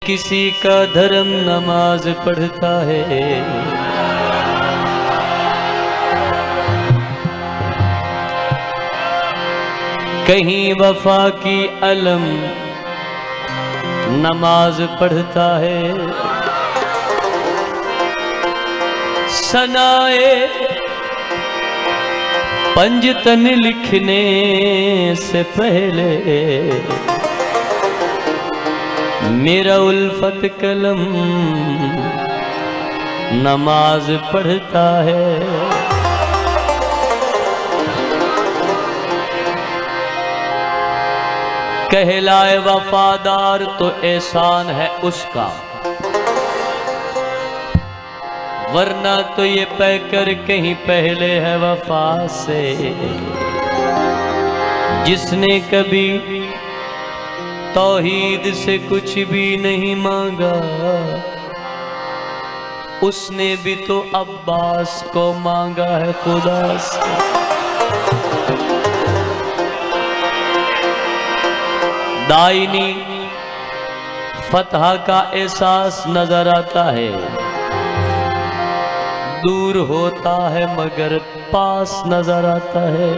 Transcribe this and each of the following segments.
किसी का धर्म नमाज पढ़ता है, कहीं वफा की अलम नमाज पढ़ता है। सनाए पंजतन लिखने से पहले मेरा उल्फत कलम नमाज पढ़ता है। कहलाए वफादार तो एहसान है उसका, वरना तो ये पैकर कहीं पहले है वफा से। जिसने कभी तौहीद से कुछ भी नहीं मांगा, उसने भी तो अब्बास को मांगा है खुदा से। दाइनी फतह का एहसास नजर आता है, दूर होता है मगर पास नजर आता है।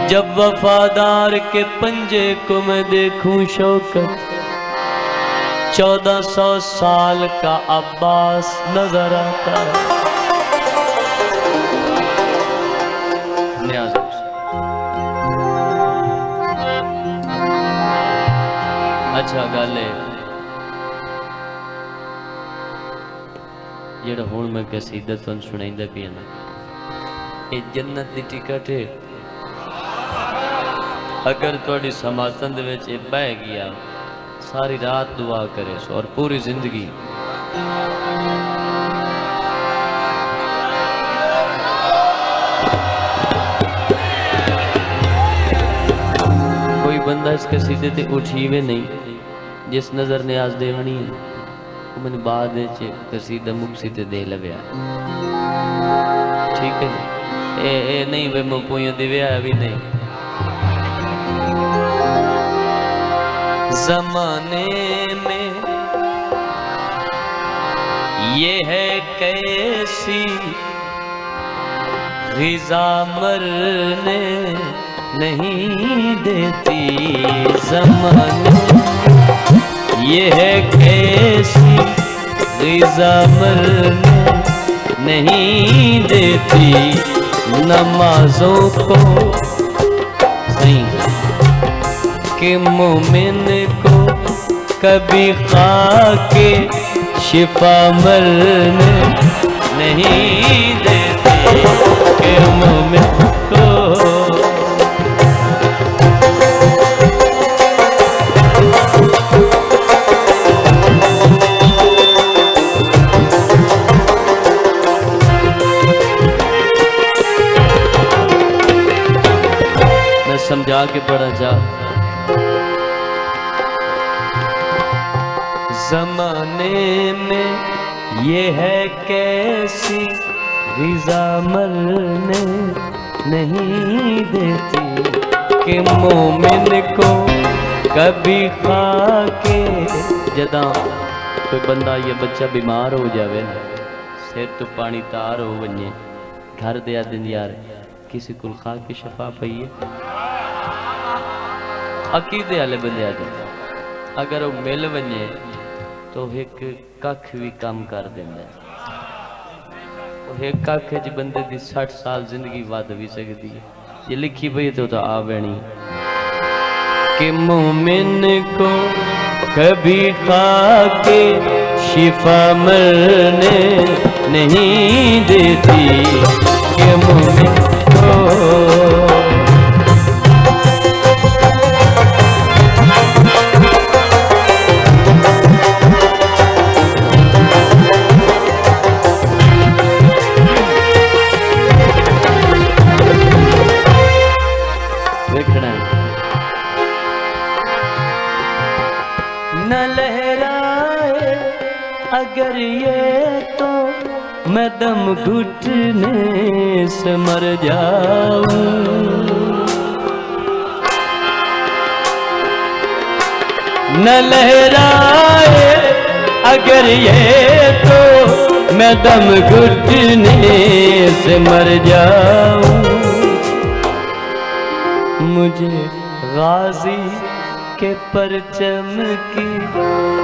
जब वफादार के पंजे को मैं देखूं शौकत, 1400 साल का अब्बास नजर आता है। अच्छा गल है जेड़ा हुण मैं कसीदा तुहानू सुणाइंदा पिया ना, ये जन्नत दी टिकट है। अगर तुहाडी समातन दे विच ये बह गया, सारी रात दुआ करे सो और पूरी जिंदगी कोई बंदा इस कसीदे ते उठीवे नहीं जिस नजर न्याज देवनी है मैंने बाद कसीदा मुक्सी ते दे लव्या। ठीक है जी, ए नहीं वे मुपुया दिव्या भी नहीं। जमाने में ये है कैसी ग़िज़ा मरने नहीं देती, ज़माने ये है कैसी ग़िज़ा मरने नहीं देती। नमाज़ों को सही कि मोमिन को कभी खाके शिफा मरने नहीं देती, कि मोमिन को समझा के पढ़ा जा। जमाने में ये है कैसी ग़िज़ा मरने नहीं देती, कि मोमिन को कभी खाके जदा कोई बंदा ये बच्चा बीमार हो जावे ना, सिर तो पानी तार हो वने, घर दे दिन यार किसी को खा के शफा पई है। अकीदे वाले बंदे अगर वो मिल वने तो एक कख भी काम कर देंगे। एक कख च बंदे दी 60 साल जिंदगी वध भी सकती है। ये लिखी पई तो आ बैणी कि मोमिन को कभी खाके शिफा मरने नहीं देती, कि मोमिन को न लहराए अगर ये तो मैं दम घुटने से मर जाऊं। न लहराए अगर ये तो मैं दम घुटने से मर जाऊं। मुझे गाजी के परचम की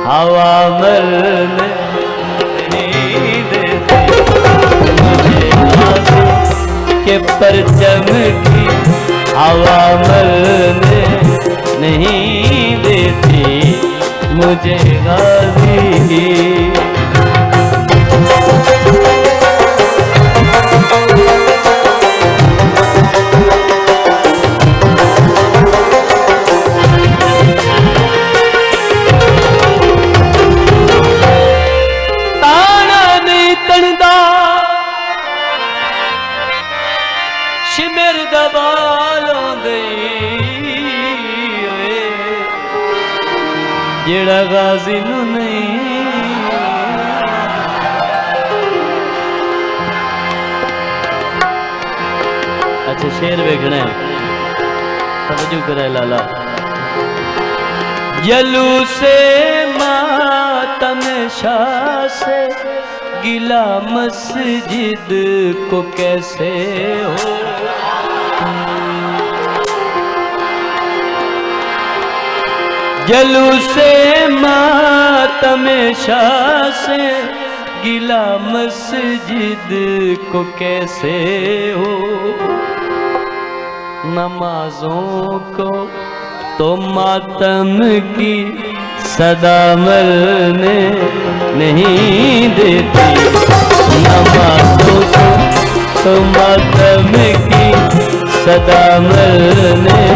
हवा मरने नहीं देती। मुझे गाजी के परचम की हवा मरने नहीं देती। मुझे गाजी शिमर दबालों जेड़ा गाजी नू नहीं। अच्छा शेर वेखना है, तवज्जो करे लाला। जलू से मातम शाह से गिला मस्जिद को कैसे हो। जलू से मातम शाह से गिला मस्जिद को कैसे हो। नमाजों को तो मातम की सदा मरने नहीं देती। नमाजों को तो मातम की सदा मरने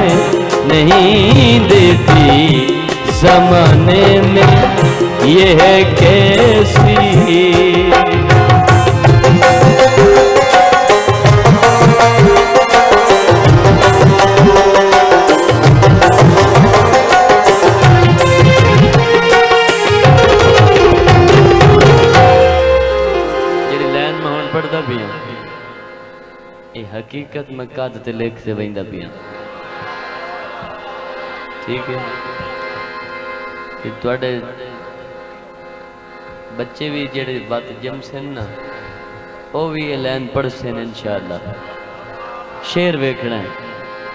नहीं देती। ज़माने में ये है कैसी पढ़ता पिया ये हकीकत में कद ते लेख से बंदा पिया। ठीक है कि तुहाडे बच्चे भी जेड़े बात जम से ना वो भी ये लाइन पढ़ से इंशाअल्लाह। शेर वेखना है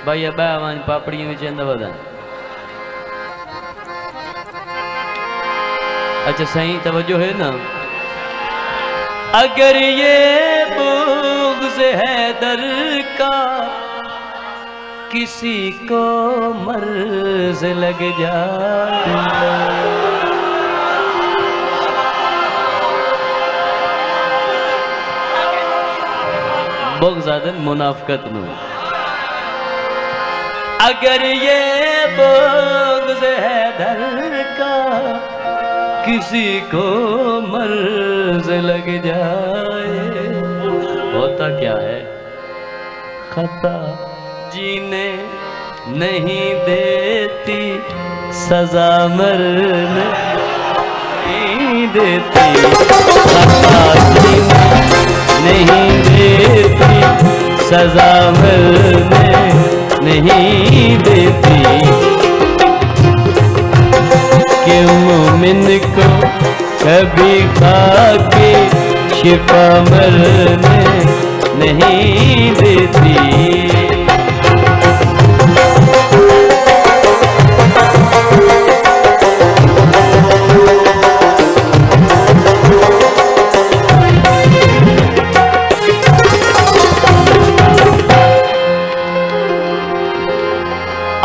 भाई अब आवाज पापड़ी में चंदा बदा। अच्छा सही तवज्जो है ना। अगर ये बुग़्ज़ हैदर का किसी को मर्ज़ लग जाए। बुग़्ज़ आदन मुनाफ़क़त नु। अगर ये बुग़्ज़ हैदर का किसी को मर्ज़ लग जाए। होता क्या है खता जीने नहीं देती सजा मरने नहीं देती। खता जीने नहीं देती सजा मरने नहीं देती। कि मोमिन को कभी खाके शिफा मरने नहीं देती।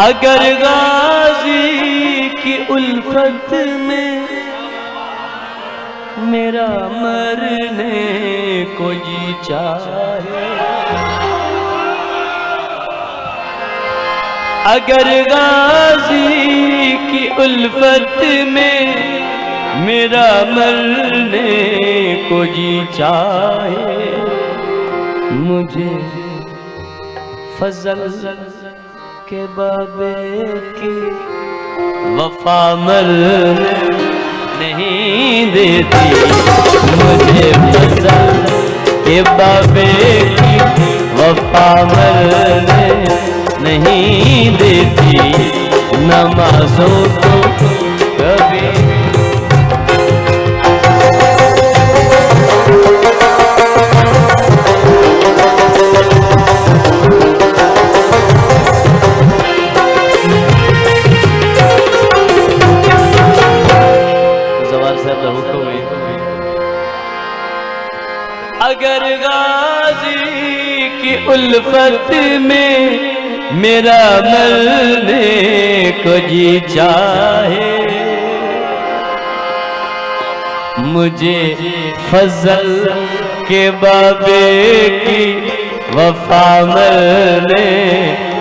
अगर गाजी की उल्फत में मेरा मरने को जी चाहे। अगर गाजी की उल्फत में मेरा मरने को जी चाहे। मुझे फजल के बाबे की वफा मरने नहीं देती। मुझे फजल के बाबे की वफा मरने नहीं देती। नमाजों को कभी। जवार साहब का हुक्म है, अगर गाजी की उल्फत में मेरा मरने को जी चाहे, मुझे फजल के बाबे की वफा मरने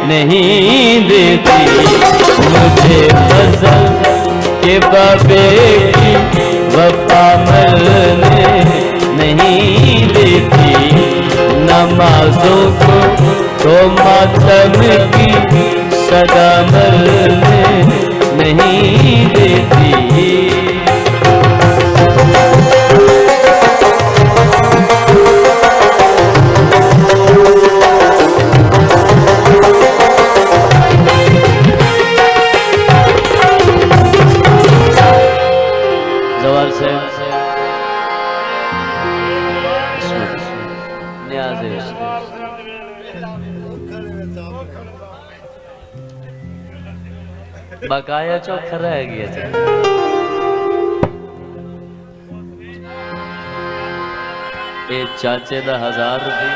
नहीं देती, मुझे फजल के बाबे की वफा मरने नहीं देती, नमाजों को तो मातम की सदा मरने नहीं देती। जवार से बकाया चौखा रह गया। ये चाचे दा 1000 रुपये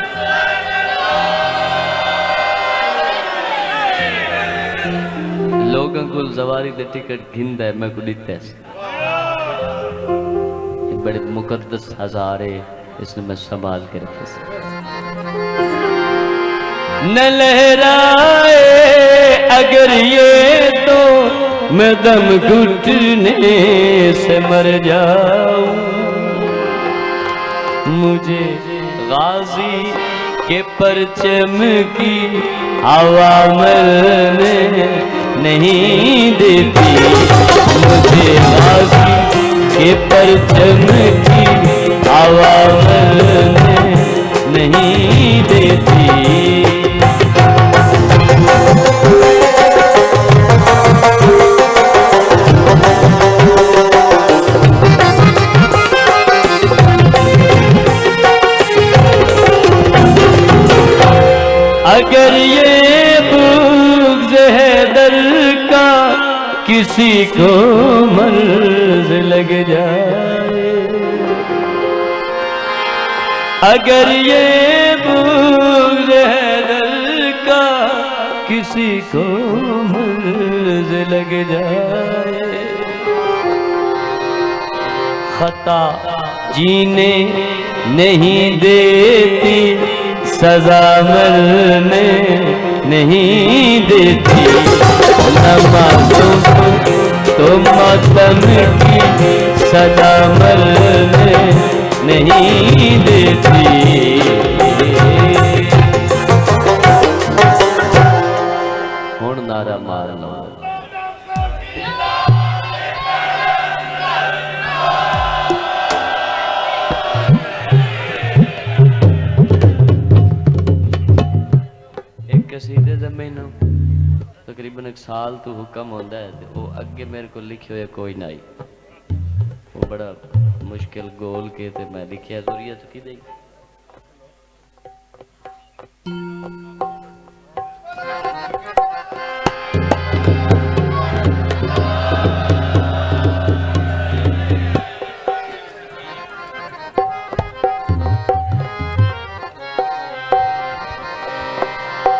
लोगों को जवारी दे टिकट घिंदा है, मैं को दिता बड़े मुकद्दस 1000 है, इसने मैं संभाल के रखे। न लहराए अगर ये तो मैं दम घुटने से मर जाऊं, मुझे गाजी के परचम की हवा मरने नहीं देती, मुझे गाजी के परचम की हवा मरने नहीं देती। अगर ये बुग़्ज़ हैदर का किसी को मर्ज़ लग जाए, अगर ये बुग़्ज़ हैदर का किसी को मर्ज़ लग जाए, खता जीने नहीं देती, सजा मरने नहीं देती, नमाज़ों को तो मातम की सजा मरने नहीं देती। हुण नारा मार लो, कसीदे दा मैनू तकरीबन 1 साल तो हुक्म होंदा है, वो अगे मेरे को लिखे हुए कोई नहीं, वो बड़ा मुश्किल गोल के ते मैं लिखिया जुरिया तो की दई।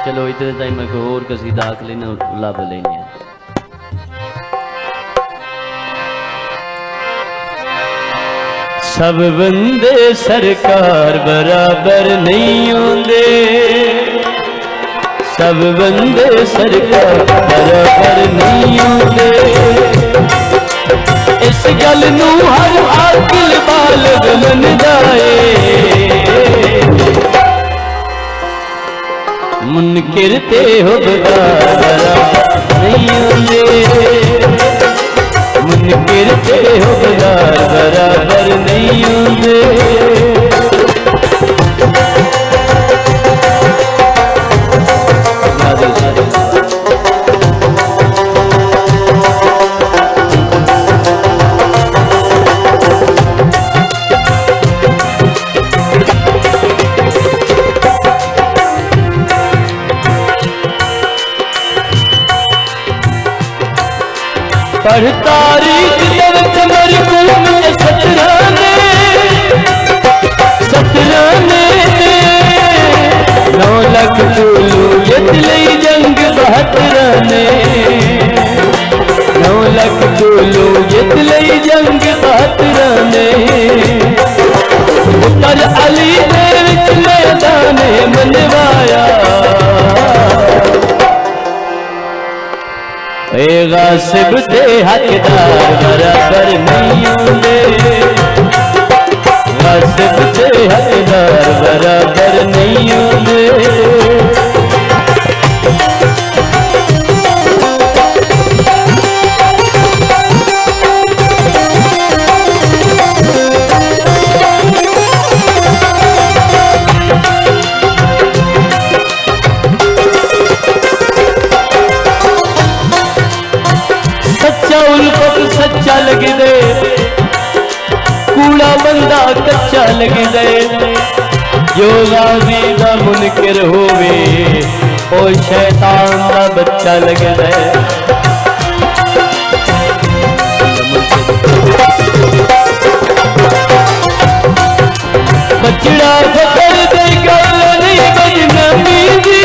चलो इतने टाइम में कोई और कसीदा आख लेना लाभ लेने। सब बंदे सरकार बराबर नहीं होंदे, सब बंदे सरकार बराबर नहीं होंदे, इस गल नू हर आकिल बालग मनदा है, मुनकिर ते हुबदार नहीं होंदे, मुनकिर ते हुबदार बराबर नहीं होंदे। पढ़ तारीख चमर कुलम सतराने 9 लाख टोलू यतलई जंग 72 ने 9 लाख टोलू यतलई जंग 72 ने पर अली दे विच मैदान मनवाया गासिब दे हकदार बराबर नहीं होंदे गासिब दे हकदार बराबर नहीं होंदे सच्चा लगी दे कूड़ा बंदा कच्चा लगी दे जो गाजी दा मुनकर होवे ओ शैतान दा बच्चा लगी दे बचड़ा फकर दे गल नहीं बदनामी दी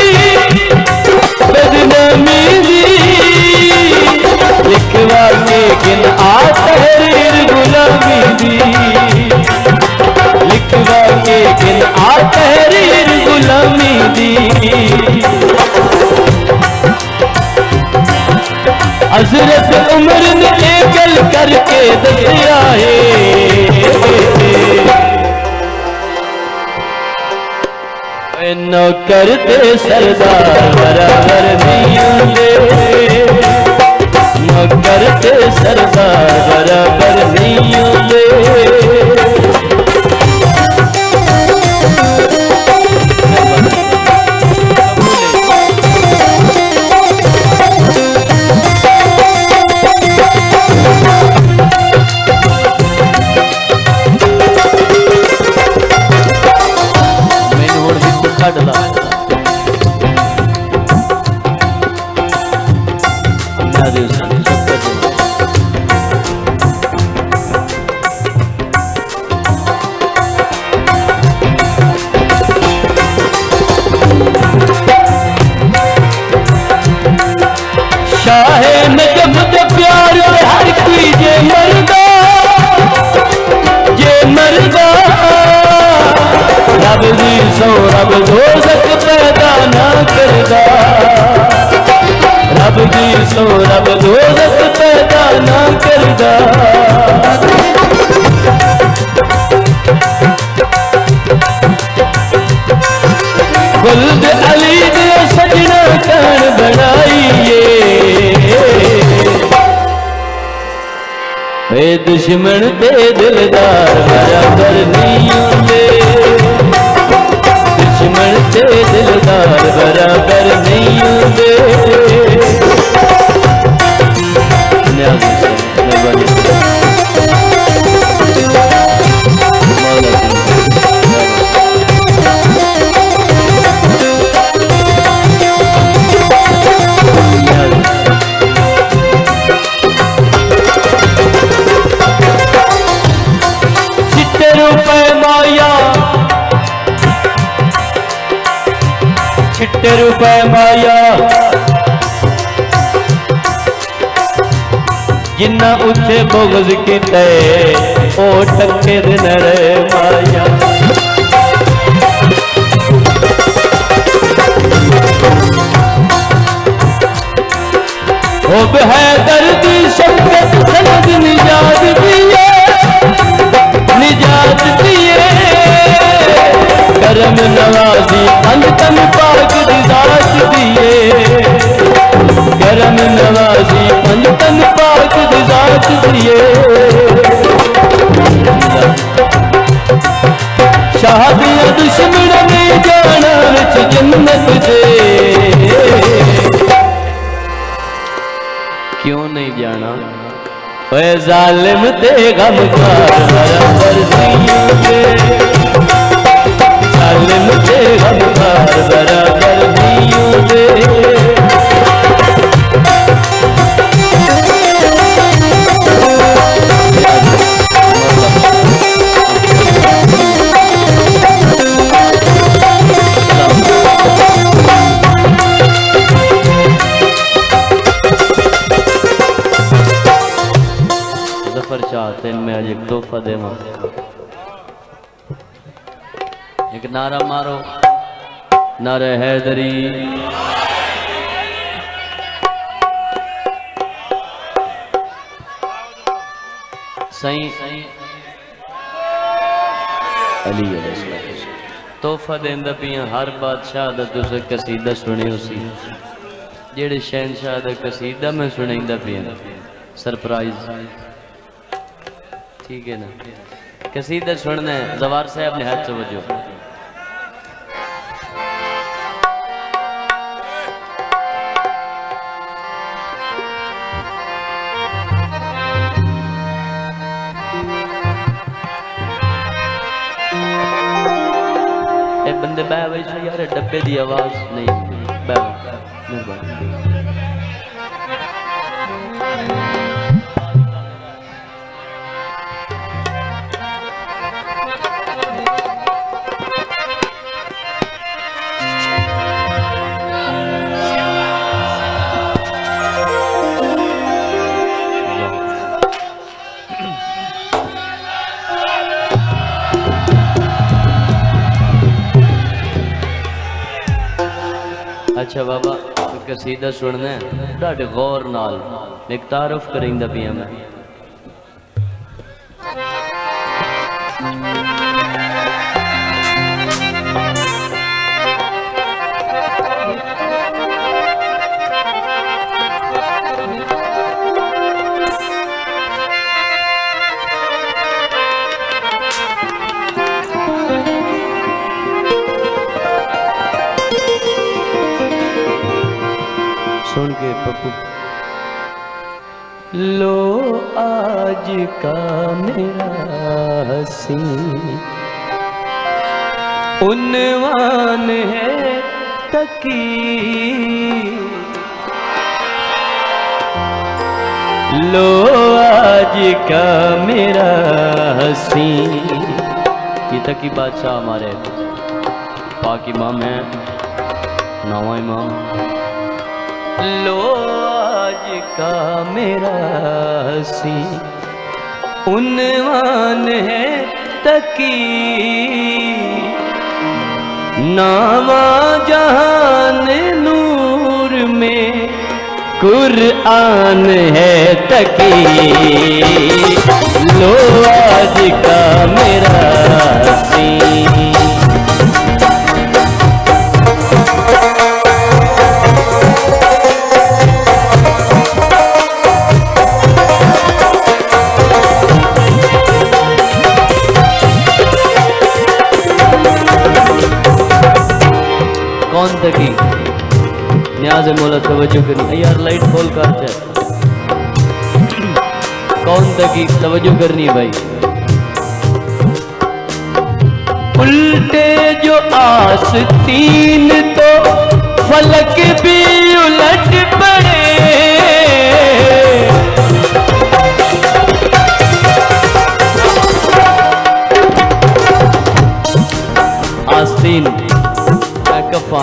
बदनामी दी लिखवा के गिन आ तहरीर गुलामी दी लिखवा के गिन आ तहरीर गुलामी दी हजरत उमर ने एक गल करके दसिया है नौकर ते सरदार बराबर नहीं होंदे करते सरदार बराबर नहीं होंदे मैंने होड़ जिसको छड्डदा शाहे नजम दे प्यार हर कोई जे मरदा रब दी सो रब दोज़ख पैदा ना करदा रब दी सो रब दोज़ख पैदा ना करदा गुल्द अली दे सजना कान बनाइए दुश्मन ते दिलदार बराबर नहीं होंदे दुश्मन ते दिलदार बराबर नहीं होंदे छिट्टे रुपए माया जिन्ना उथे बोगज किते ओ टक्के दिन रे माया ओ है दर्दी शफकत सनद निजात दिए करम नवाजी अंतन पाक दी जात दिए करम नवाजी अंतन पाक दी जात दिए शाह दिया दुश्मन ने जाना विच जन्नत दे क्यों नहीं जाना जालिम ते गमखार बराबर नहीं होंदे जालिम ते गमखार बराबर नहीं होंदे जफर चाहते हैं मैं आज एक तोहफा देवा। एक नारा मारो, नारा हैदरी। सही अली तोहफा देंदा पिया हर बादशाह दा तुसे कसीदा सुनियो सी, जेड़े शहनशाह दा कसीदा मैं सुनाइंदा पिया सरप्राइज। ठीक है ना, कसीदा सुनना है। जवार साहब ने हाथ तवज्जो। ए बंदे बह भाई यार, डब्बे की आवाज नहीं बह मेहरबानी। अच्छा बाबा कसीदा सुनना है ढाडे गौर नाल, एक तारुफ करेंदा पिया मैं। सुन के पप्पू। लो आज का मेरा हसी उन्वान है तकी, लो आज का मेरा हसी। ये तकी बादशाह हमारे पाक इमाम है, नवा इमाम। लो आज का मेरा हसी उन्वान है तकी, नामा जहान नूर में कुरान है तकी, लो आज का मेरा हसी। कौन तकी न्याज मौला तवज्जो करनी यार, लाइट खोल कर चाहे। कौन तकी तवज्जो करनी भाई। उल्टे जो आस्तीन तो फलक भी उलट पड़े, आस्तीन कफा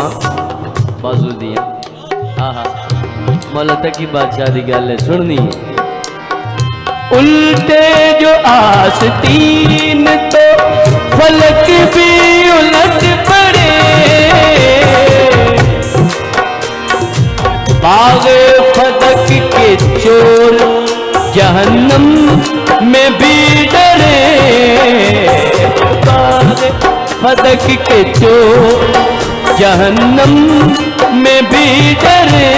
बाजू दिया। हाँ हाँ मौला तकी बादशाह की गल है सुननी है। उल्टे जो आस्तीन तो फलक भी उलट पड़े, बागे फदक के चोर जहन्नम में भी डरे, बागे फदक के चोर जहन्नम में भी डरे।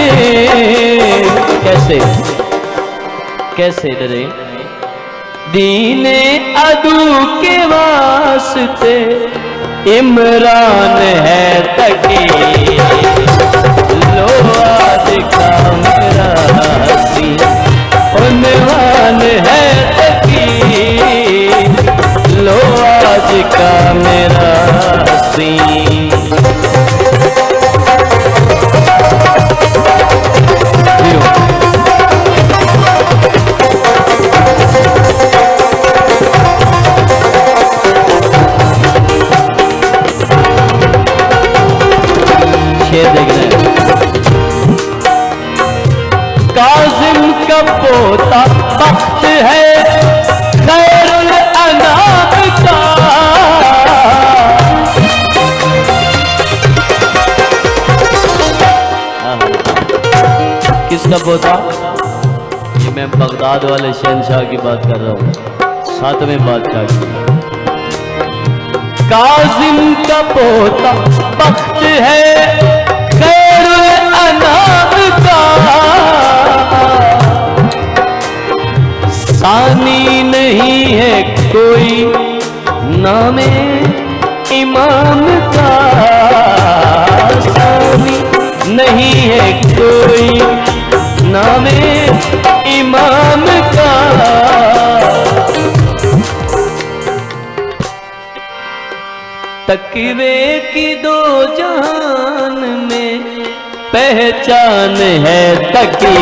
कैसे कैसे डरे। दीने अदू के वास्ते इमरान है तकी, लो आज का मेरा हसी उन्वान है तकी, लो आज का मेरा हसी। शेर देख रहे हैं। काज़िम तब वो था, ये मैं बगदाद वाले शहनशाह की बात कर रहा हूँ, 7वें बादशाह की। काजिम का पोता बख्त है खैरुल अनाम का, सानी नहीं है कोई नामे इमाम का, सानी नहीं है कोई नामे इमाम का। तकवे की दो जहान में पहचान है तकी,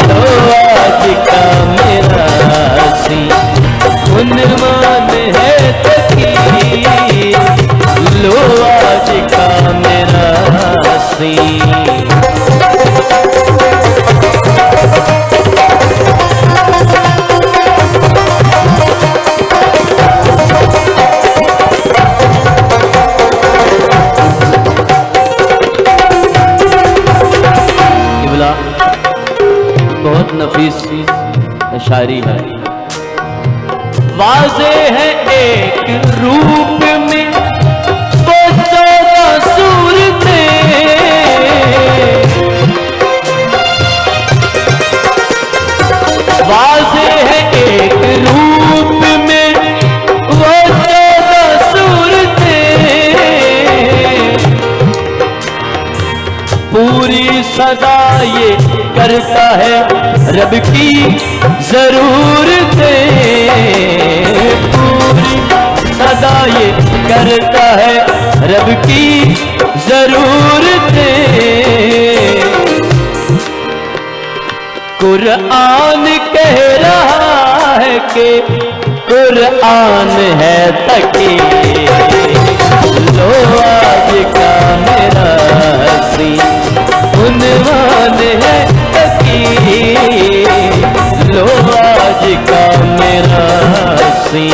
लो आज का मेरा सी उन्मान है तकी, लो आज का मेरा सी। बहुत नफीस शायरी है। वाज़े है एक रूप में वो 14 सूरतें, वाज़े है एक रूप में वो 14 सूरतें, पूरी सदा ये करता है रब की जरूरतें, पूरी सदा ये करता है रब की जरूरतें। कुरान कह रहा है कि कुरान है तकी, लो आज का मेरा हसी उन्वान है तकी, लो आज का मेरा हसी।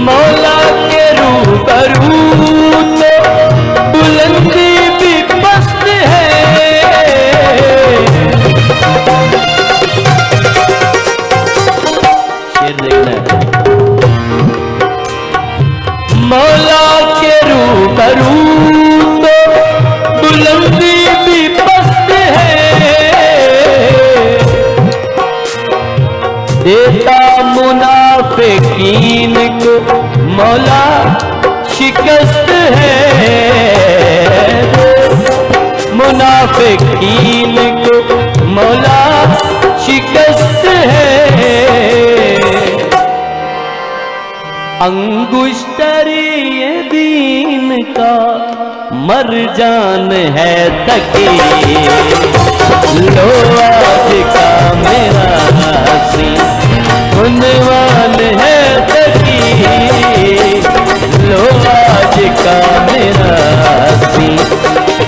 मौला के रूबरू तो बुलंदी भी पस्त है, शेर देखना है। मौला के रूबरू तो बुलंदी भी पस्त है, देता मुनाफिकीन को मौला शिकस्त है, मुनाफिकीन को मौला शिकस्त है। अंगुश्तरी दीन का मरजान है तकी, लो आज का मेरा हसी उन्वान है तकी, लो आज का मेरा हसी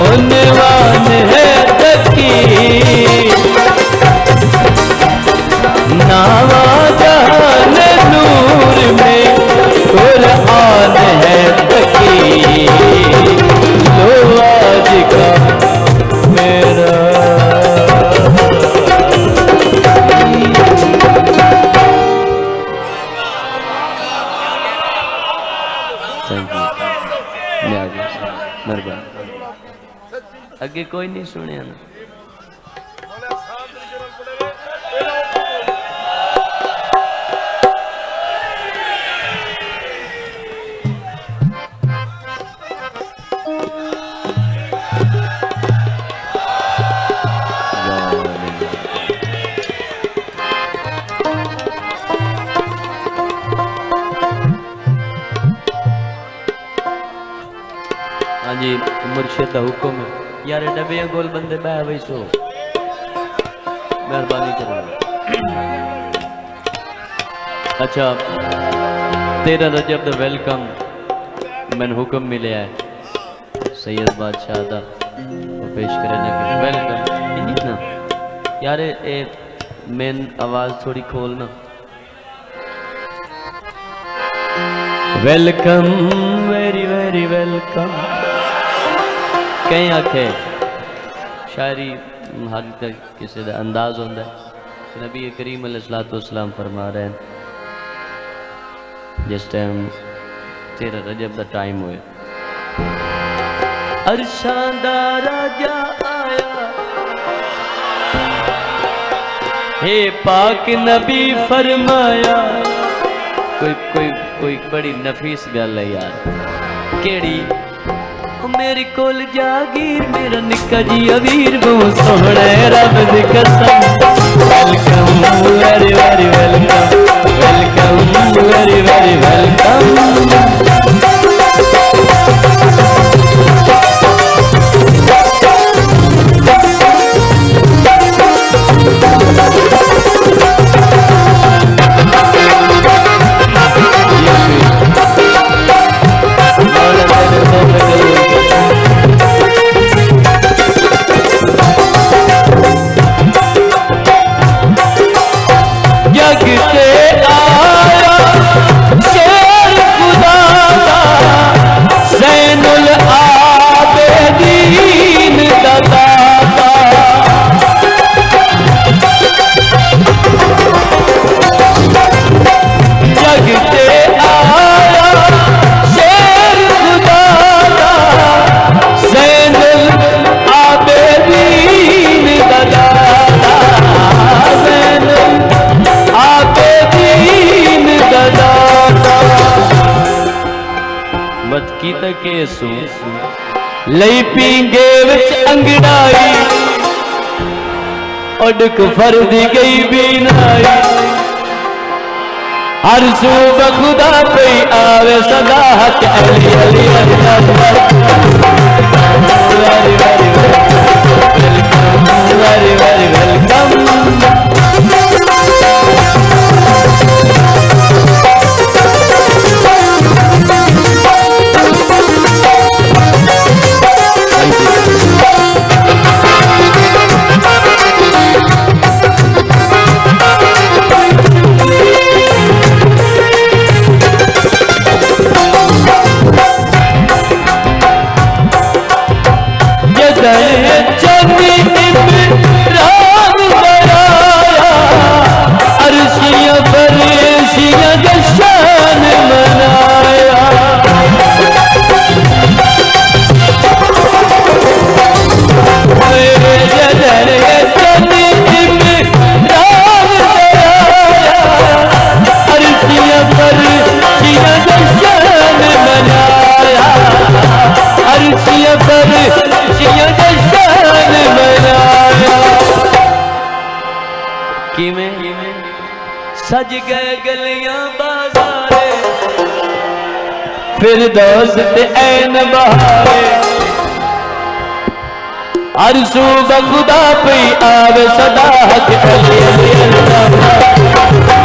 उन्वान है तकी। नावा जहान नूर में कुरान है तकी, लो आज का मेरा। अगे कोई नहीं सुने ना। हाँ जी, मुर्शिद का हुक्म है यार, डबे गोल बंदे बह वही सो मेहरबानी करो। अच्छा, 13 रजब द वेलकम मैंने हुक्म मिले है सैयद बादशाह दा वो पेश करे ना वेलकम ना यार ए मेन आवाज थोड़ी खोलना वेलकम वेरी वेरी वेलकम कहीं आखे शायरी हर तक किसी का अंदाज होता है नबी करीम अलैहिस्सलाम फरमा रहे हैं जिस टाइम 13 रजब का टाइम हुए अरशां दा राजा आया हे पाक नबी फरमाया कोई कोई कोई बड़ी नफीस गल है यार केड़ी मेरे कोल जागीर मेरा निक्का जी अवीर बहुत सोहना है रब दी कसम welcome very very welcome welcome very very welcome लई पींगे विच अंगड़ाई उड़क फर्दी गई बीनाई हर सूब खुदा पे आवे सदा हक Ali Ali Allah very very welcome very very welcome सज गए गलियां बाजारे फिर दोस्त ऐन बहारे हर सूब खुदा पे आवे सदा हक Ali Ali Allah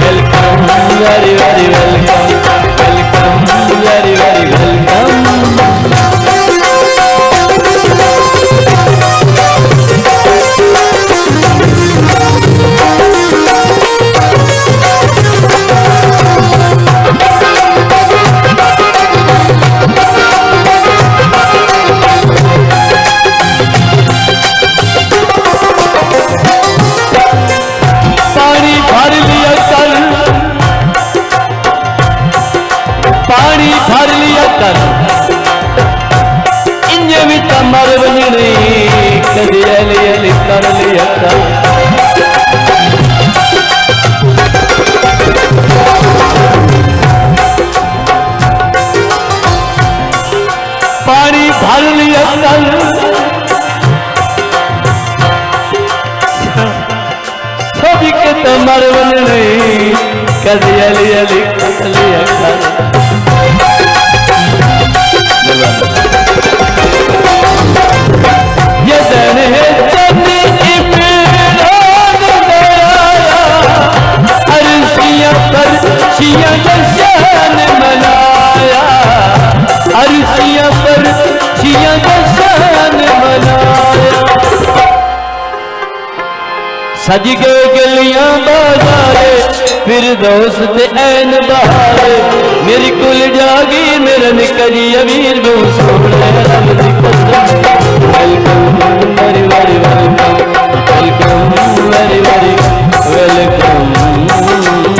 welcome very very welcome welcome very very welcome पानी भर लिया कल सभी के तमर बन नहीं कदी अली अली लिया कल ये दिन है शिया जश्न मनाया हर सज गए गलियां बाजारे फिर दोस्त ऐन बहारे मेरी कुल जागी मेरा निकली अमीर वो सोने रब दी कसम welcome very very welcome very very welcome.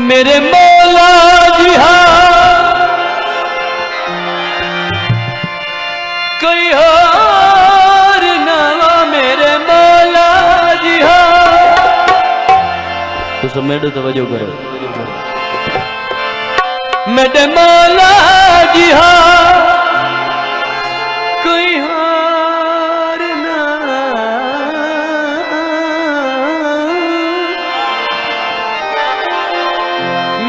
मेरे मौला जी हाँ कोई और ना मेरे मौला जी हाँ तो सब मेरे तवज्जो करो मेरे मौला जी हाँ कोई और ना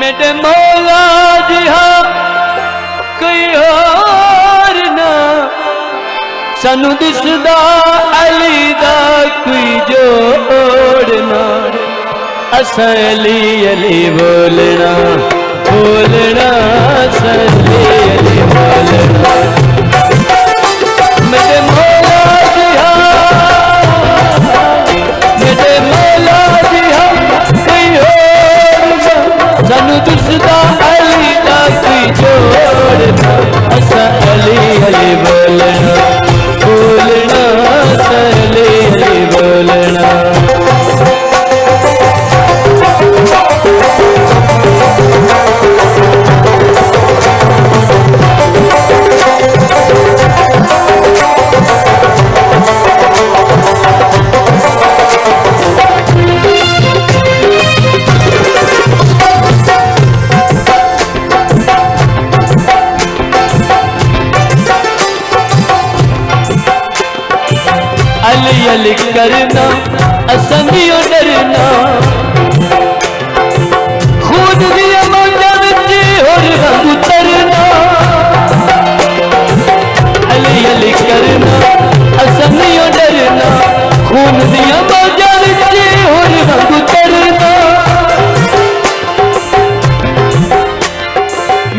मेरे मौला जी हाँ कोई और ना सानू दिसदा अली दा कोई जोड़ना असां अली अली बोलना बोलना सली अली बोलना मेरे मौला जी हाँ मेरे मौला जी हाँ कोई और ना सानू दिसदा अली दा कोई जोड़ना असां अली अली बोलना बोलना सली अली बोलना। अली अली करना असंगियों डरना खुद दिया मौजा विच होर रंग उतरना अली अली करना असंगियों डरना खून दिया मौजा विच होर रंग उतरना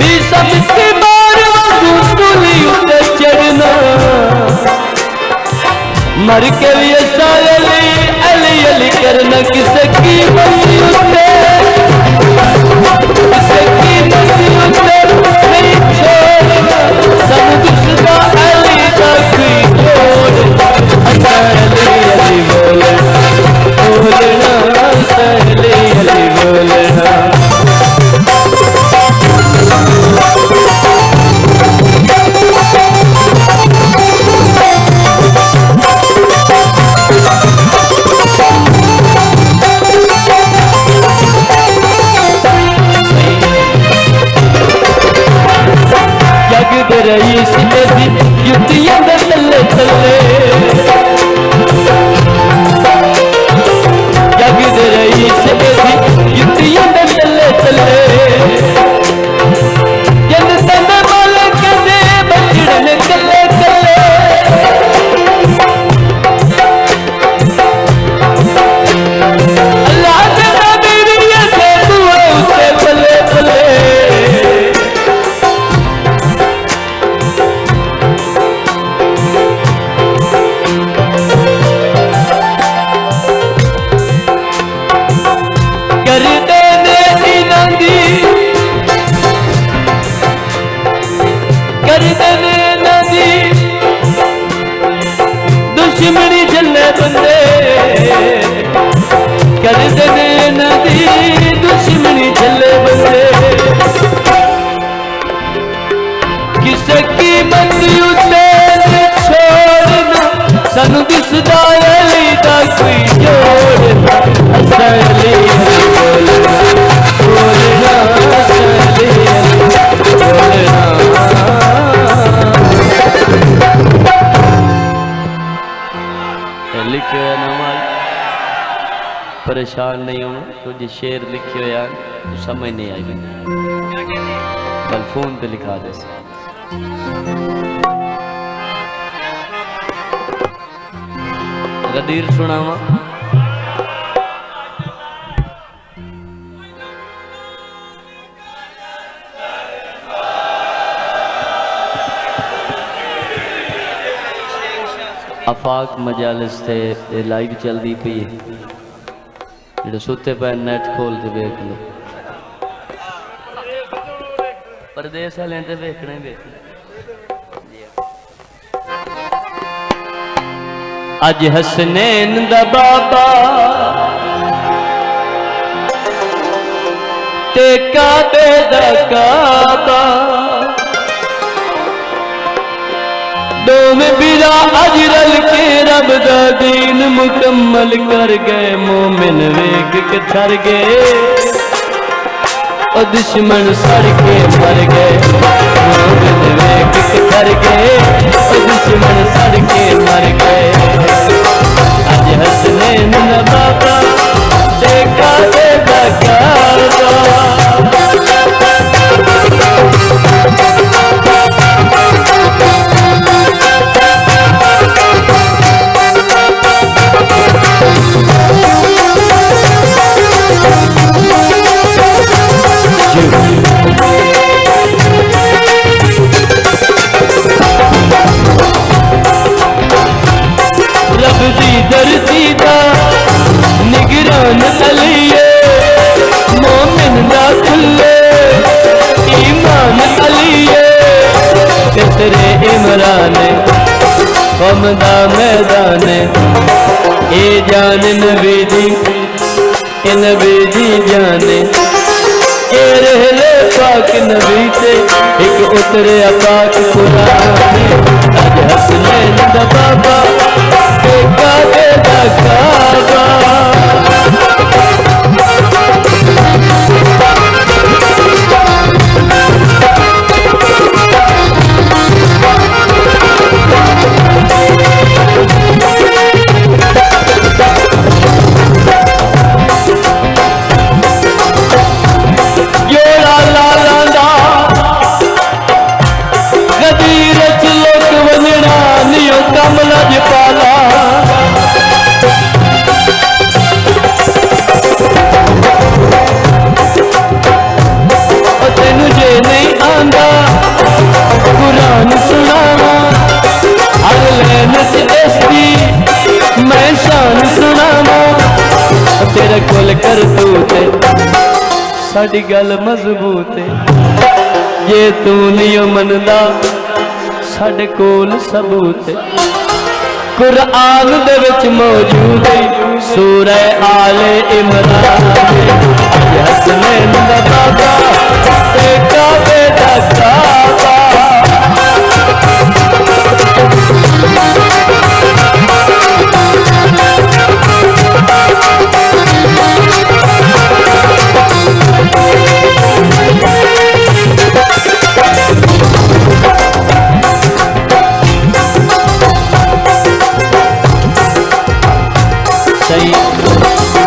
मीसा मिस्के मार वांगू सूली उते चढ़ना मर के भी अली अली अली करना किसे की मर्जी उते किसे की मर्जी उते नहीं छोड़ना सब दिसदा अली दा कोई जोड़ना असां अली अली बोलना बोलना अली अली बोलना। रईस ऐसी युतियां दे तले तले जग दे रईस ऐसी युतियां दे तले तले जन तन मालक दे बचड़न कले कले अल्लाह दे नबी से दुआ उते बले बले दुश्मनी जल्ले बंदे कर देने नदी दुश्मनी जल्ले बंदे कुछ शेर लिखे हुए यार तो समझ नहीं आई कल फोन पे लिखा दे गदीर सुनावा आफाक मजालिस से लाइव चलती पई जो सुते पे नेट खोल के देख लो परदेस वाले तो वेखने अज हसनैन दा बाबा ते काबे दा काबा दोवें बिरा अज रल के रब दा दीन मुकम्मल कर गए मोमिन वेख के थर गए और दुश्मन सड़ के मर गए मोमिन वेख के थर गए और दुश्मन सड़ के मर गए अज हसनैन दा बाबा देखा देखा काबा रब दी धरती दा निगरान अलिए मोमिन दा खुले ईमान अलिए तेरे इमरान कौम दा मैदान ए जान नबी दी जाने ए रहले पाक नबी ते एक उतरे पाक कुरान अज हसनैन दा बाबा ते काबे दा काबा मैं शान सुनावा तेरा कुल कर तूते साड़ी गल मजबूत ये तू नहीं मनदा साडे कोल सबूत कुरान दे विच मौजूद सूरह आले इमरान हसनैन दा बाबा ते काबे दा काबा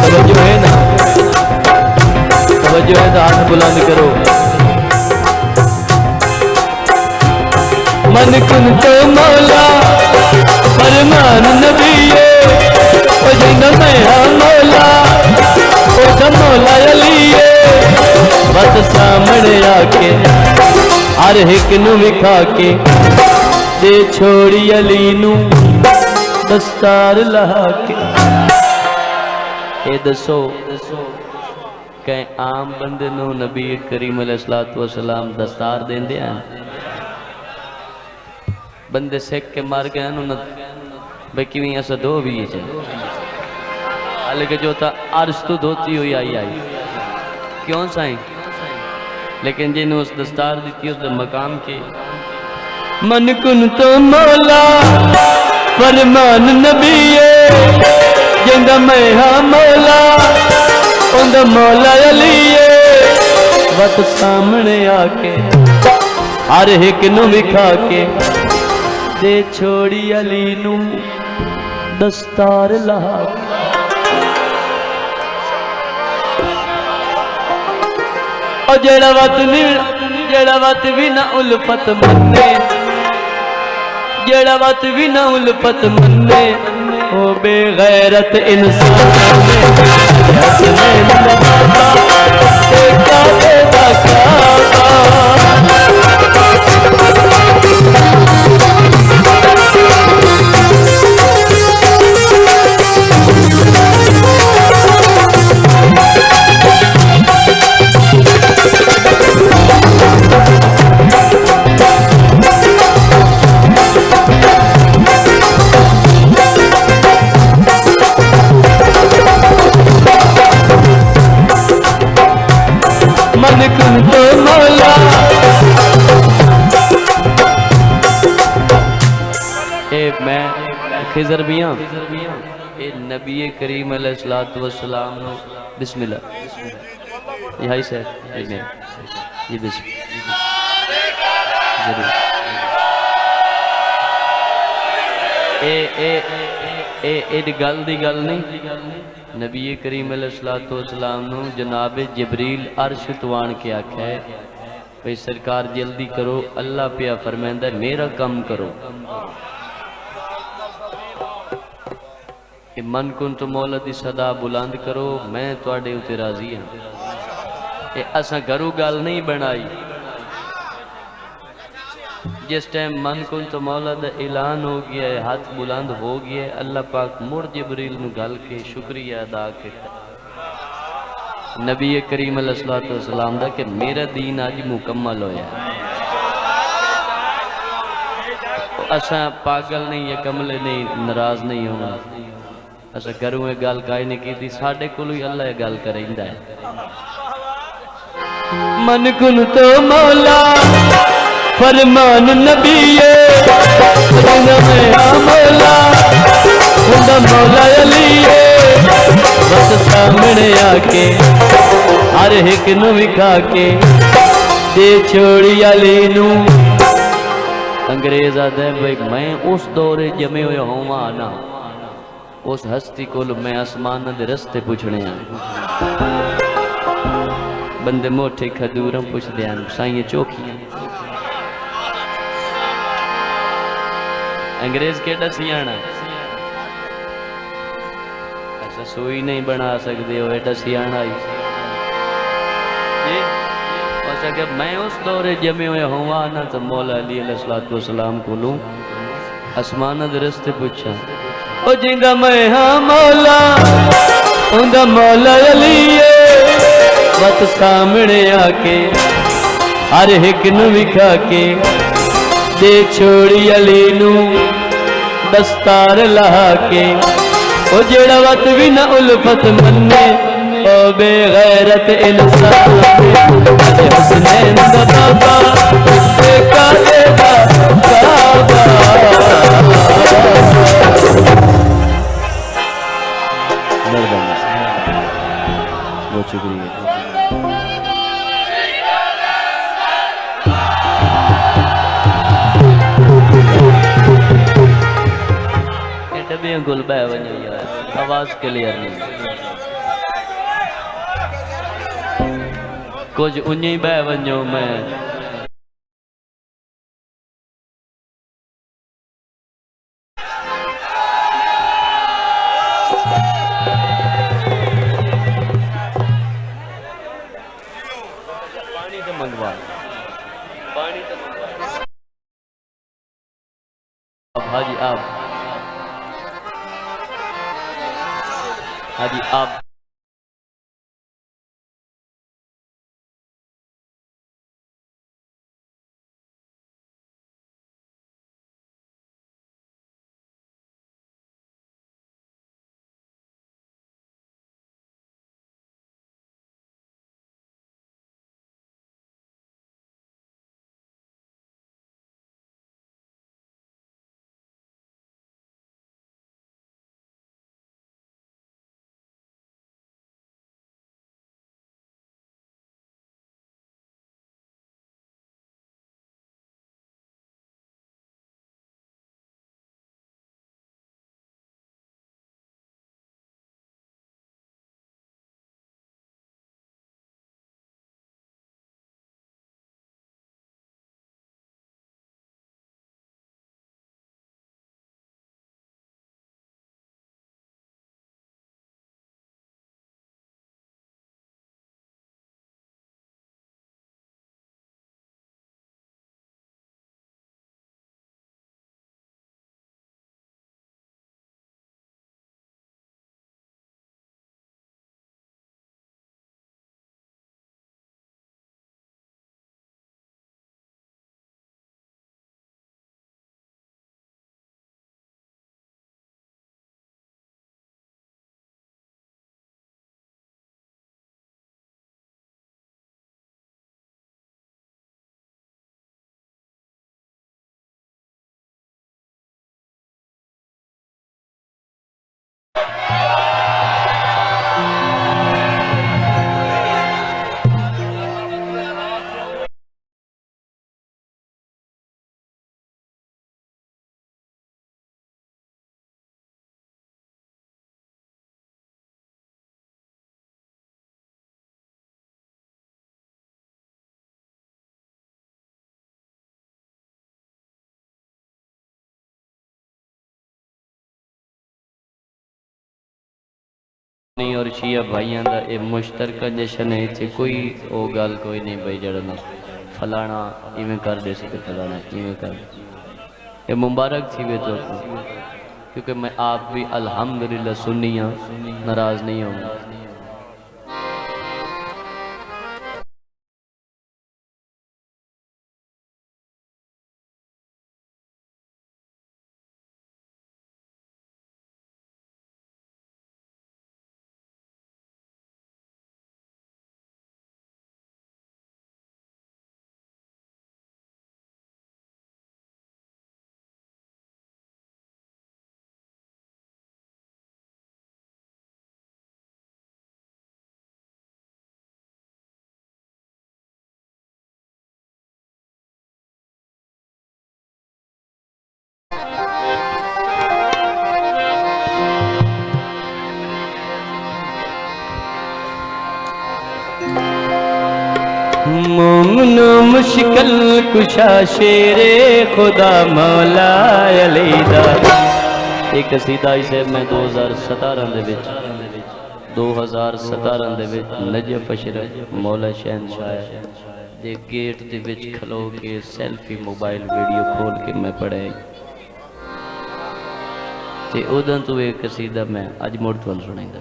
तवज्जो है ना तवज्जो है तो हाथ बुलंद करो मन कुन तो मौला फरमान नबीए ओ जिंदा मैं हाँ मौला ओ मौला अलीए बस सामने आके हर एक नू विखा के दे छोड़ी अली नू दस्तार लहा के दसो कहीं आम बंदे नू नबी करीम अलैहिस्सलातु वस्सलाम दस्तार देंदे हैं बंदे सिख के मार गए भाई किवें अस दो भी हालांकि जो था अर्श तो धोती हुई आई क्यों साईं लेकिन जिन्हें उस दस्तार दी थी उस मकाम के मन कुन तो मौला फरमान नबीए जिंदा मैं हाँ मौला उंदा मौला अलीए वत सामने आके हर एक नू विखा के दे छोड़ी अली नू दस्तार लहा और जेड़ा वत भी ना उल्फत मन्ने, जेड़ा वत भी ना उल्फत मन्ने, ओ बेगैरत इंसान मन कुन तो मौला। ए मैं खिजर भी हाँ, ए नबी करीम अलैहिस्सलातु वस्सलाम नो बिस्मिल्लाह यही से ये बिस्मिल्लाह जरूर। ए ए ए ए गल दी गल नहीं, नबी करीम अलैहिस्सलातु वस्सलाम नु जनाब जिब्रील अर्श तुआन के आख्या है भाई सरकार जल्दी करो, अल्लाह पिया फरमांदा मेरा कम करो। कि मन कुन तो मौला दी सदा बुलंद करो, मैं तुहाडे उते राजी हाँ। ये असा घरों गल नहीं बनाई, जिस टाइम मन कुन तो मौला दा ऐलान हो गया है, हाथ बुलंद हो गया है, अल्लाह पाक मुड़ जिब्रील नु गल के शुक्रिया अदा किया नबी करीम अलैहिस्सलातु वस्सलाम दा कि मेरा दीन अज मुकम्मल होया। असा पागल नहीं है, कमले नहीं, नाराज नहीं होना। असा घरों ये गल काई नहीं की, साडे कोल ही अल्लाह गल करेंदा है। मन कुन तो मौला फरमान नबी मौला मौला अली बस सामने आके हर एक नू विखा के दे छोड़ी अली नू। अंग्रेज आदे भाई मैं उस दौरे जमे हुए होवां ना, उस हस्ती कोल मैं आसमान दे रस्ते पुछने बंदे मोटे खदूरों पुछदे हैं साइए चौखियां। अंग्रेज केड़ा सियाना ऐसा सोई नहीं बना सकते हो, एडा सियाना ही जी। मैं उस दौरे जमे हुए होवां ना तो मौला अली अलैहिस्सलातु वस्सलाम कोलों आसमान दे रस्ते पूछा ओ जिंदा मैं हाँ मौला उंदा मौला अली वत सामने आके हर एक नू विखा के दे छोड़ी अली नू दस्तार लहा के। ओ जेड़ा वत भी ना उल्फत मन्ने, ओ बेगैरत इंसान हुसनैन दा बाबा देखा देगा काबा। बहुत शुक्रिया। गुल बह वजो यार आवाज क्लियर नहीं, कुछ उन ही बह वजो मैं पानी तो मंगवा, पानी तो मंगवा। अब हाजी आप हाजी आप और शिया भाइयों का यह मुश्तरका जश्न है। इतने कोई वो गल कोई नहीं भाई जड़ा फलाना इवें कर दे सके फलाना इवें कर, ये मुबारक थी वे तो, क्योंकि मैं आप भी अल्हम्दुलिल्लाह सुन्नी हाँ, नाराज नहीं हूँ। मोमनो मुश्किल कुशा शेरे खुदा मौला अलीदा। एक कसीदा इसे मैं 2017 दे विच नजफ अशरफ मौला शहनशाह दे गेट दे विच खलो के सैल्फी मोबाइल वीडियो खोल के मैं पढ़ाई ते उदों तो एक कसीदा मैं अज मुड़ तुहानू सुणांदा।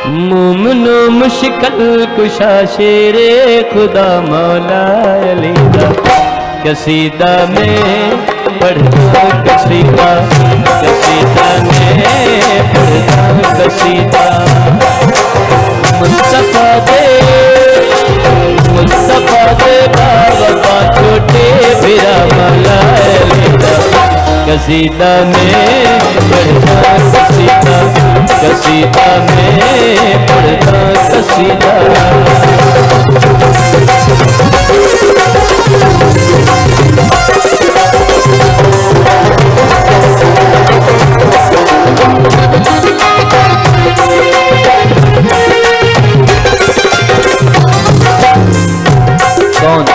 मोमनो मुश्किल कुशा शेरे खुदा मौला अलीदा। कसीदा में पढ़ता कसीदा, कसीदा में पढ़ता कसीदा। मुस्तफा दे बाबा छोटे बिरा मौला अलीदा। कसीदा में पढ़ता कसीदा, कसीदा में पढ़ता कसीदा। कौन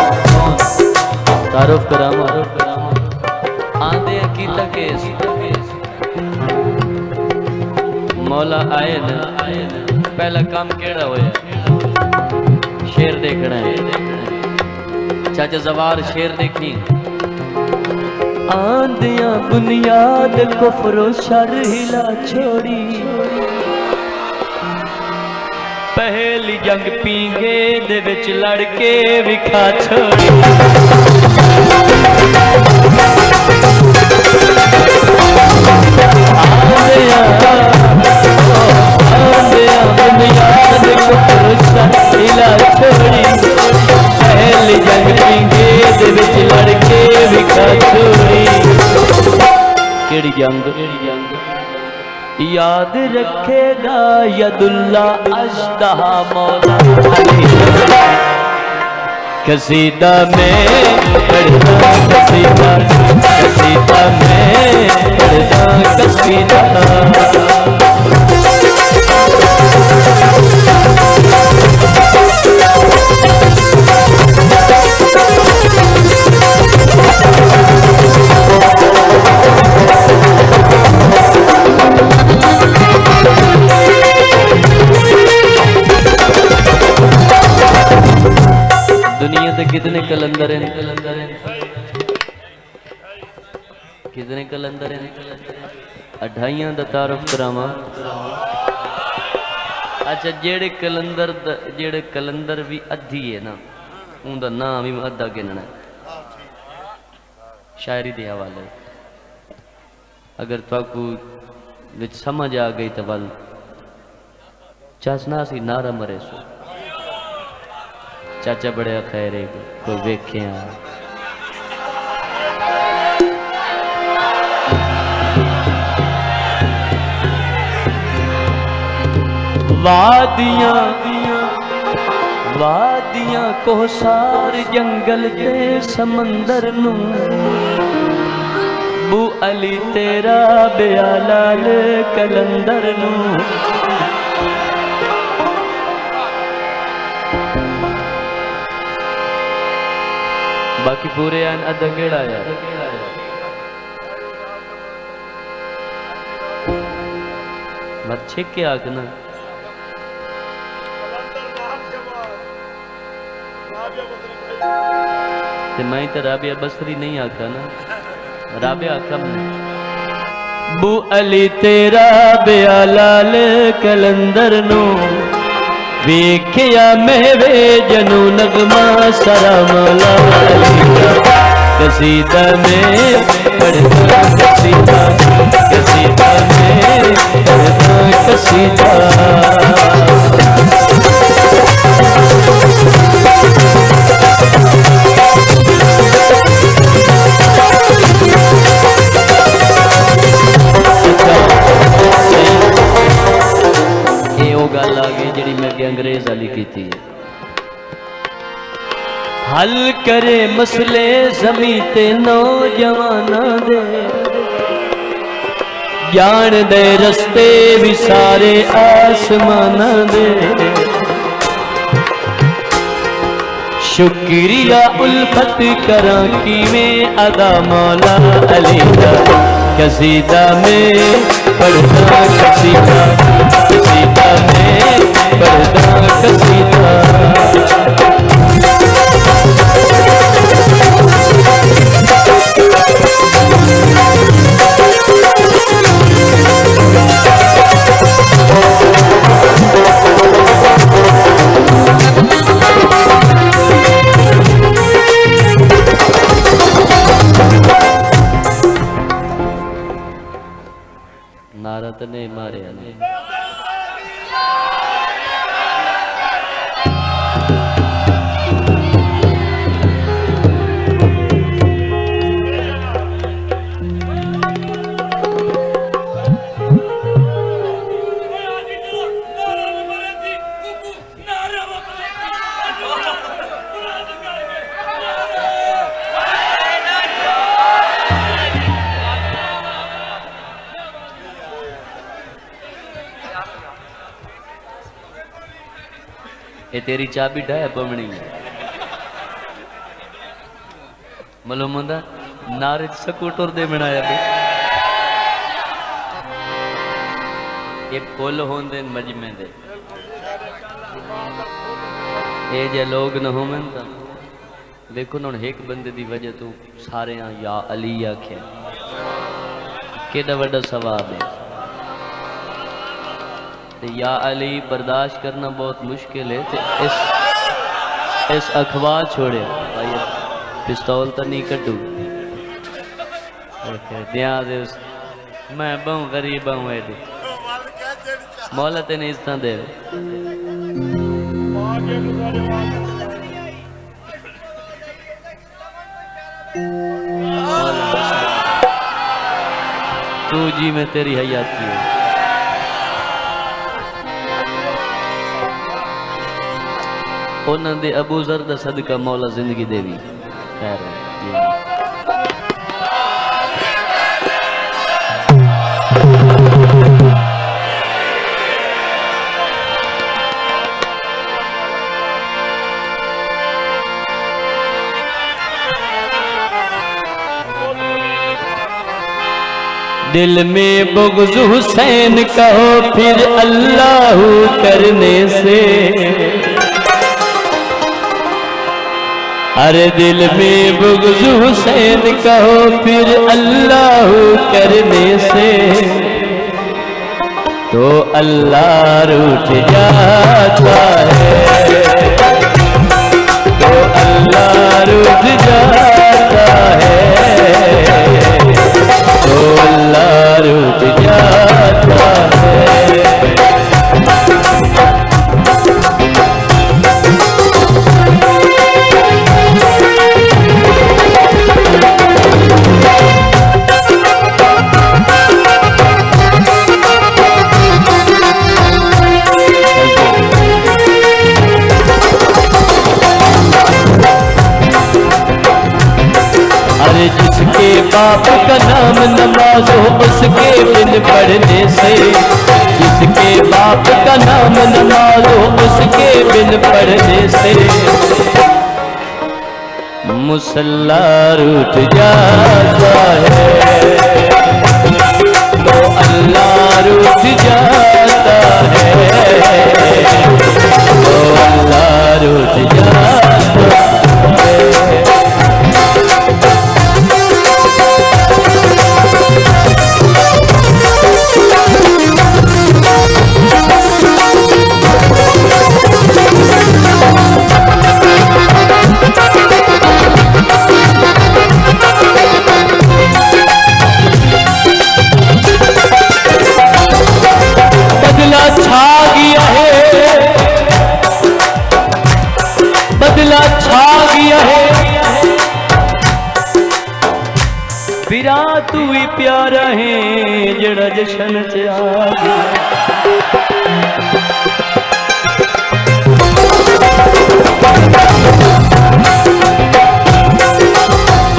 तारुफ करामा आंदे अकीदा केस मौला आए न पहला काम केड़ा होया शेर देखना है। चाचा जवार शेर देखनी आंदिया बुनियाद कुफरो शर हिला छोड़ी। पहली जंग पींगे दे विच लड़के विखा छोड़ी। बुनियाद कुफरो शर हिला छोड़ी। पहली जंग पींगे दे विच लड़के विखा छोड़ी। केड़ी जंग याद रखेगा यदुल्ला अजदहा मौला अली। कसीदा में पढ़ता कसीदा, कसीदा में पढ़ता कसीदा। दुनिया के कितने कलंदर हैं, कितने कलंदर हैं? 28 दा तारुफ करावा। अच्छा जेड़े कलंदर भी अद्धी है ना उनका नाम भी अद्धा गिनना शायरी के हवाले। अगर तुहाकू विच समझ आ गई तो वल चसना सी नारा मरे सो चाचा बड़े खैर है कोई वेखे वादियां वादियां को सार जंगल ते समंदर नू बू अली तेरा ब्यालाल कलंदर नू। बाकी पूरे आन अद्धा केड़ा यार मत छेक के आखना ते मैं तो राबिया बसरी नहीं आखा ना, राबिया आखा मैं बू अली तेरा बिया लाल कलंदर नो वेख्या मेरे जनू नगमा सारा मौला अली का कसीदा में पढ़ता कसीदा, कसीदा में पढ़ता कसीदा। गल आ गई जी मैं अंग्रेज वाली की थी। हल करे मसले जमी ते नौजवाना दे जान दे रस्ते भी सारे आसमाना दे शुक्रिया उल्फत करा कि में अदा मौला अली दा कसीदा में पढ़ता कसीदा, कसीदा में पढ़ता कसीदा। नारद ने मारे ने ये तेरी चाबी ढाया पवनी मालूम होंदा नारद स्कूटर दे बनाया भी ये फुल होंदे मजमे दे ये जे लोग न होवन ता देखो ना एक बंदे दी वजह तो सारे या अली आखे केड़ा बड़ा सवाब है। या अली बर्दाश्त करना बहुत मुश्किल है। तो इस अखबार छोड़े आइए पिस्तौल तो नहीं कटू दिया दे मैं बहु गरीब हूँ एडी मौला तेने इस तरह दे तू जी मैं तेरी हयाती हूँ। उन्होंने अबू जर दा सदका मौला जिंदगी देवी खैर दिल में बुग़्ज़ हुसैन कहो फिर अल्लाह करने से अरे दिल में बुग़्ज़ हुसैन कहो फिर अल्लाह करने से तो अल्लाह रूठ जाता है, तो अल्लाह रूठ जाता है, तो अल्लाह रूठ जाता है। जिसके बाप का नाम नमाज हो उसके बिन पढ़ने से, जिसके बाप का नाम नमाज हो उसके बिन पढ़ने से मुसल्ला रूठ जाता है, तो अल्लाह रूठ जाता ओ अल्लाह रुठ जाता है। बदला छा गया है, बदला छा गया है, फिरा तू ही प्यारा है जड़ा जशन च आ गया।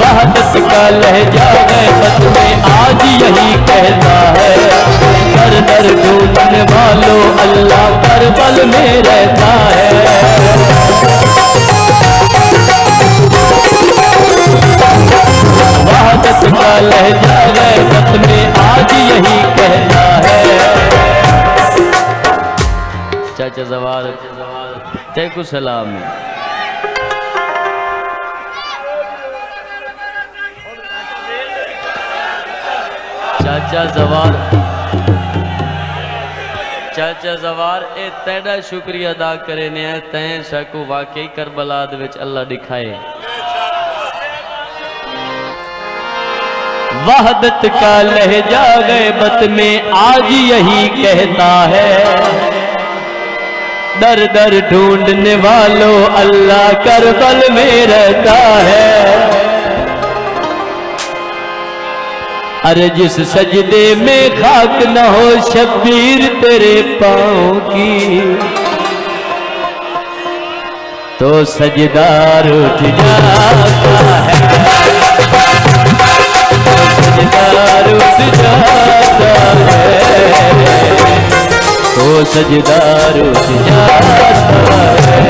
वहदत का लहजा गैबत में आज यही कहता है, दर दर ढूंढने वालों अल्लाह करबल में रहता है। वहदत का लहजा गैबत में आज यही कहता है। चाचा जवार तैकु सलाम। चाचा जवार, चाचा जवार ए तेरा शुक्रिया अदा करे ने तैं सकू वाकई करबला दे विच अल्लाह दिखाए। वहदत का लहजा गैबत में आज यही कहता है, दर दर ढूंढने वालों अल्लाह करबल में रहता है। अरे जिस सजदे में खाक न हो शब्बीर तेरे पाँव की, तो सजदार उठ जाता है, सजदार उठ जाता है, तो सजदार उठ जाता है।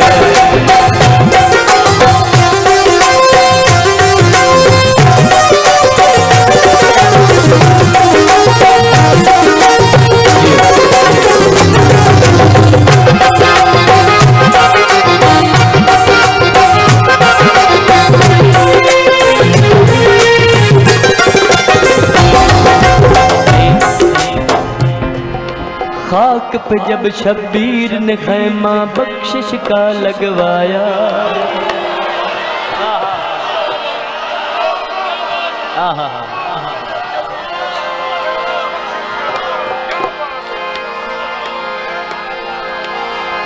खाक पे जब शब्बीर ने खैमा बख्शिश का लगवाया,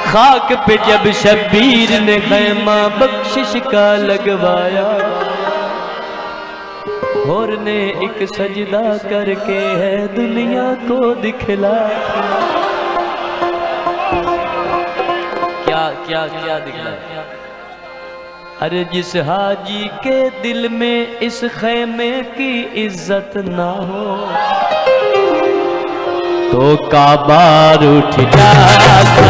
खाक पे जब शब्बीर ने खैमा बख्शिश का लगवाया, और ने एक सजदा करके है दुनिया को दिखलाया। क्या क्या क्या दिखलाया? अरे जिस हाजी के दिल में इस खैमे की इज्जत ना हो, तो काबा उठ जाता है।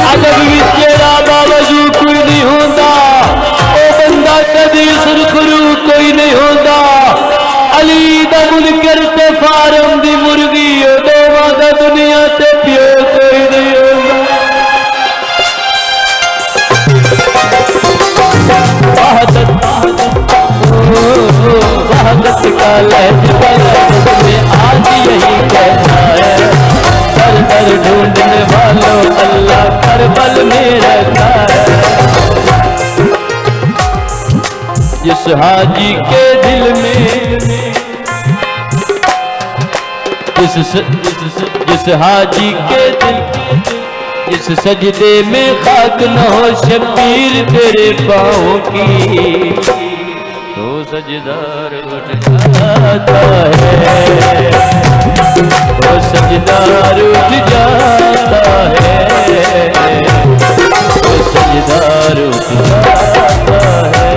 अदब तेरा बावजूद कोई नहीं होता, ओ बंदा कदी सुरखरू कोई नहीं होता। अली दा मुनकर ते फारम दी मुर्गी ओ दोवां दा दुनिया ते प्यो कोई नहीं होता। वहदत का लहजा में आज यही कहता है, दर दर ढूंढने वालों अल्लाह करबल में रहता है। जिस हाजी के दिल में जिस हाजी के दिल, जिस सजदे में खाक न हो शब्बीर तेरे पाँव की, तो सजदार उठ जाता है, तो सजदार उठ जाता है, तो सजदार उठ जाता है।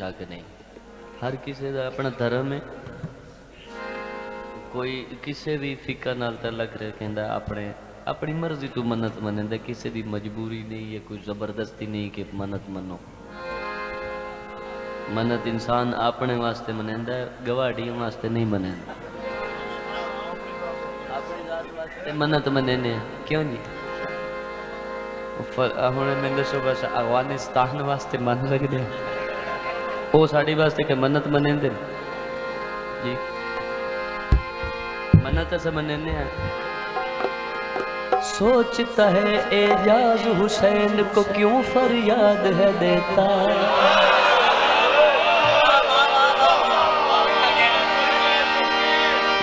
शक नहीं। हर किसी का अपना धर्म है, कोई किसी भी फिकर नाल तलक रखेंदा, अपने अपनी मर्जी तू मन्नत मनेंदा, किसी की मजबूरी नहीं है, कोई जबरदस्ती नहीं कि मन्नत मनो। मन्नत इंसान अपने वास्ते मनेंदा, गवाड़ियों वास्ते नहीं मनेंदा। अपनी जात वास्ते मन्नत मनेने क्यों जी? हुण मैं दसो बस अफगानिस्तान वास्ते मन सकते वो साड़ी वास्ते के मन्नत मनेंदे जी? मन्नत से मनेने हैं। सोचता है एजाज हुसैन को क्यों फरियाद है देता,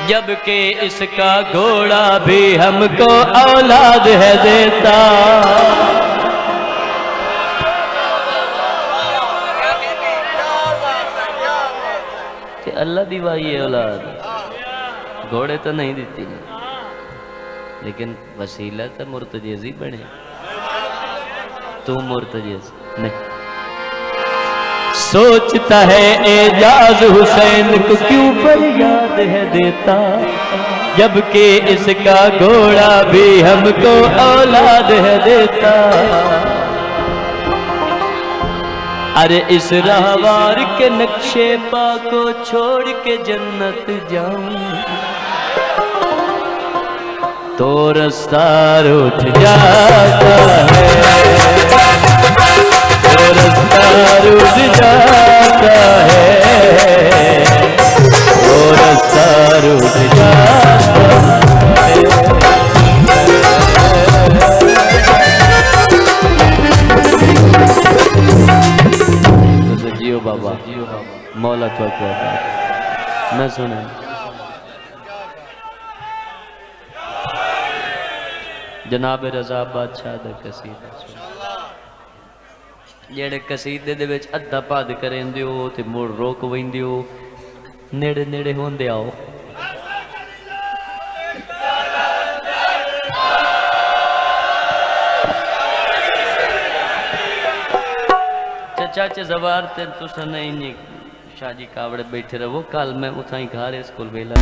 जबकि इसका घोड़ा भी हमको औलाद है देता। कि अल्लाह दी वाही औलाद घोड़े तो नहीं देती, लेकिन वसीला तो मुर्तजेज ही बने। तू मुर्तजेज नहीं। सोचता है एजाज हुसैन को क्यों फरियाद है देता, जबकि इसका घोड़ा भी हमको औलाद है देता। अरे इस राहवार के नक्शे पा को छोड़ के जन्नत जाऊं तो रास्ता रूठ जाता है, तो रास्ता रूठ जाता है, तो रास्ता रूठ जाता है। तो जियो बाबा, मौला चौक मैं सुना जनाब रजा बादशाह दा कसीदा, जेड़े कसीदे दे विच अद्धा पद करेंदे हो ते मुड़ रोक वैंदे हो, नेड़े नेड़े होंदे आओ। चाचे जवार ते तुसा नहीं शाजी कावड़े बैठे रहो, कल मैं उठाई घर स्कूल वेला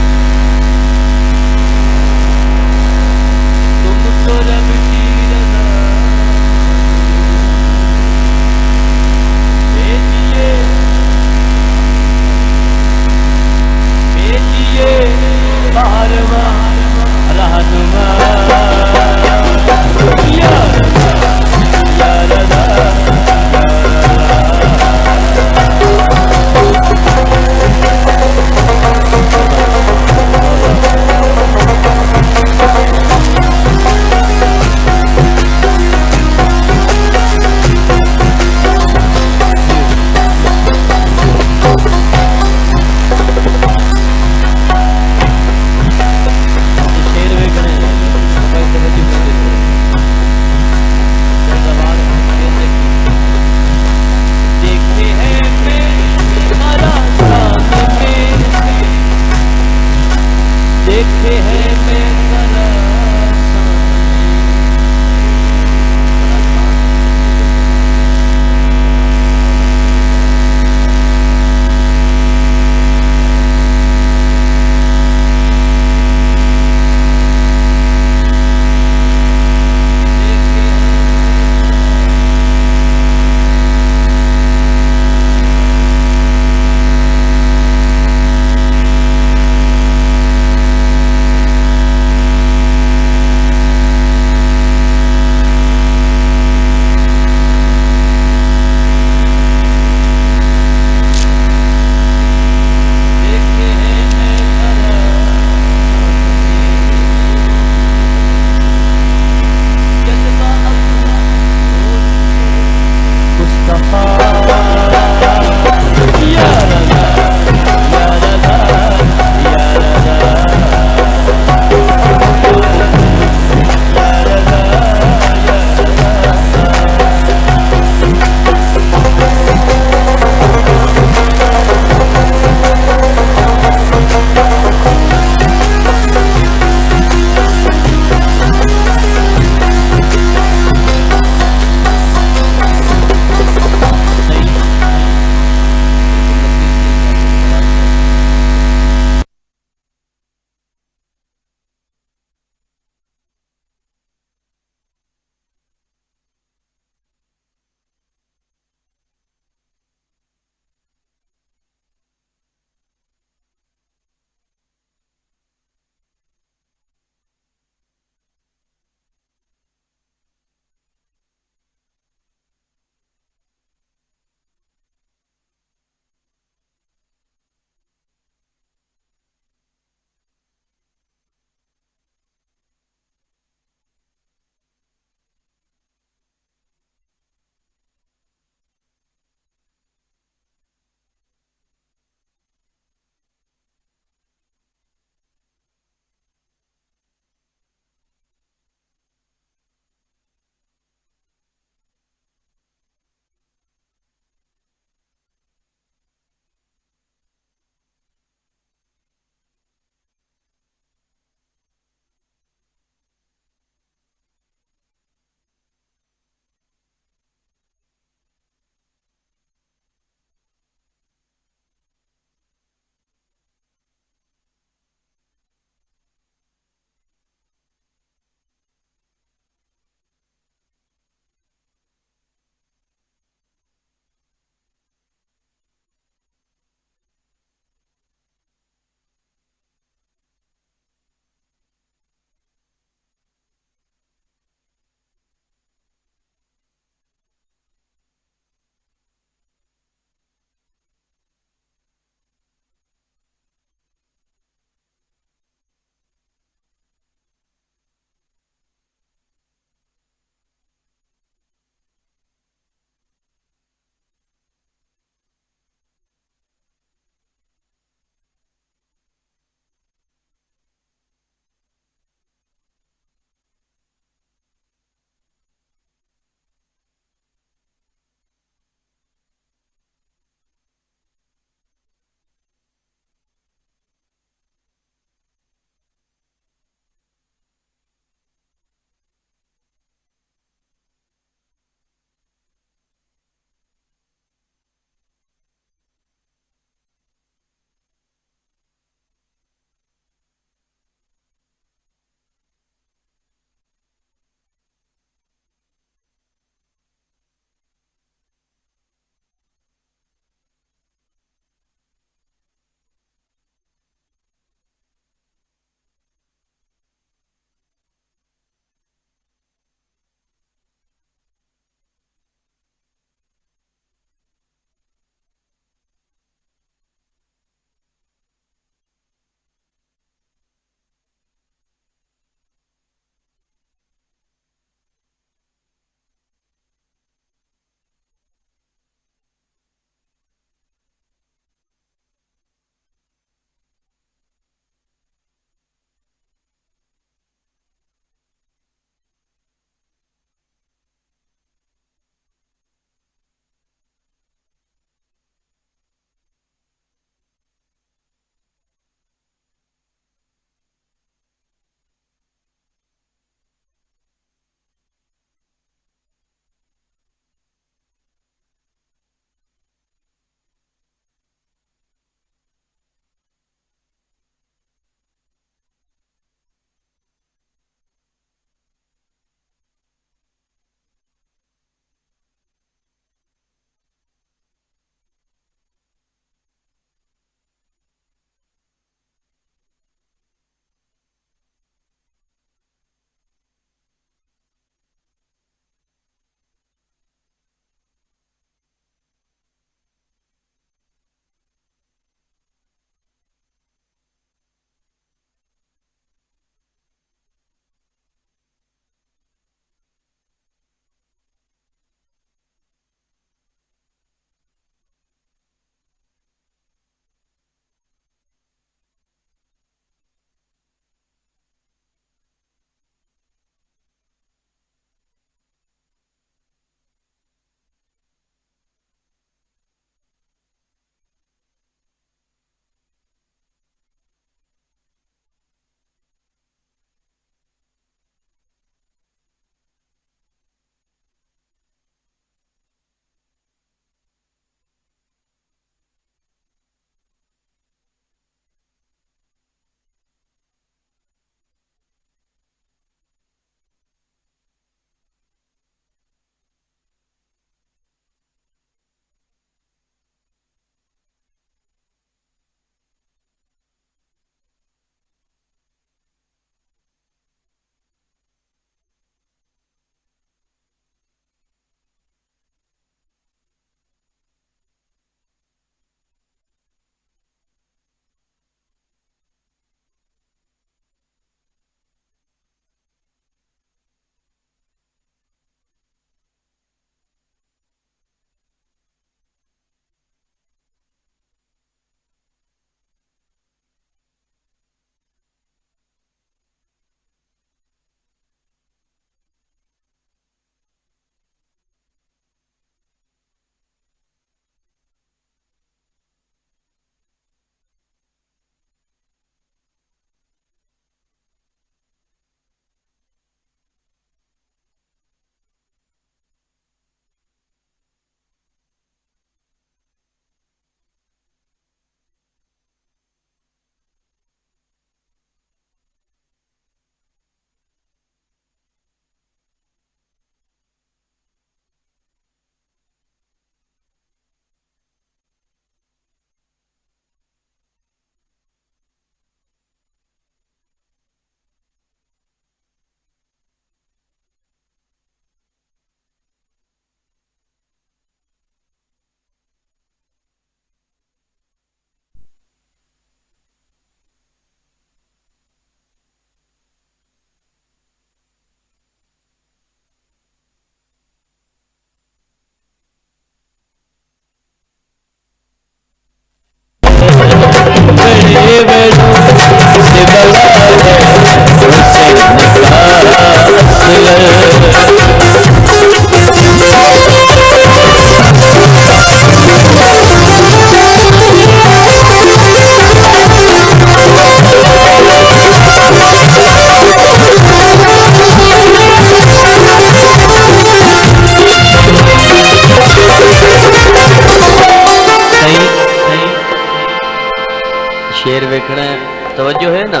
शेर वेखना है, तवज्जो है ना।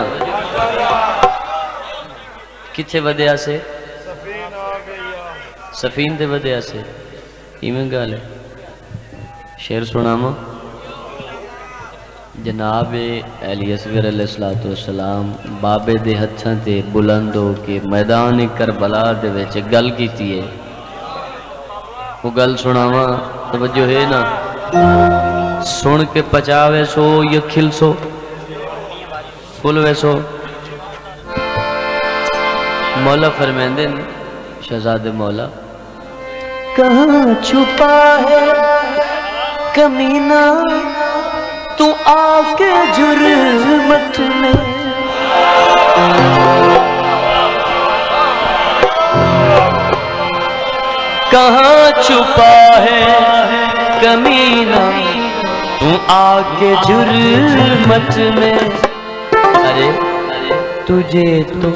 किथे वधिया से सफीन ते वधिया से इवें गल है। शेर सुनावा। जनाब अली असगर अलैहिस्सलातु वस्सलाम बाबे दे हत्थां ते बुलंद हो के मैदान करबला दे विच गल कीती है। वो गल सुनावा, तवज्जो है ना। सुन के पचावे सो या खिल सो फुलवे सो। मौला फरमांदे ने शहजादे मौला, कहाँ छुपा है कमीना तू आके जुर्मत में। कहाँ छुपा है कमीना तू आके जुर्मत में। अरे तुझे तो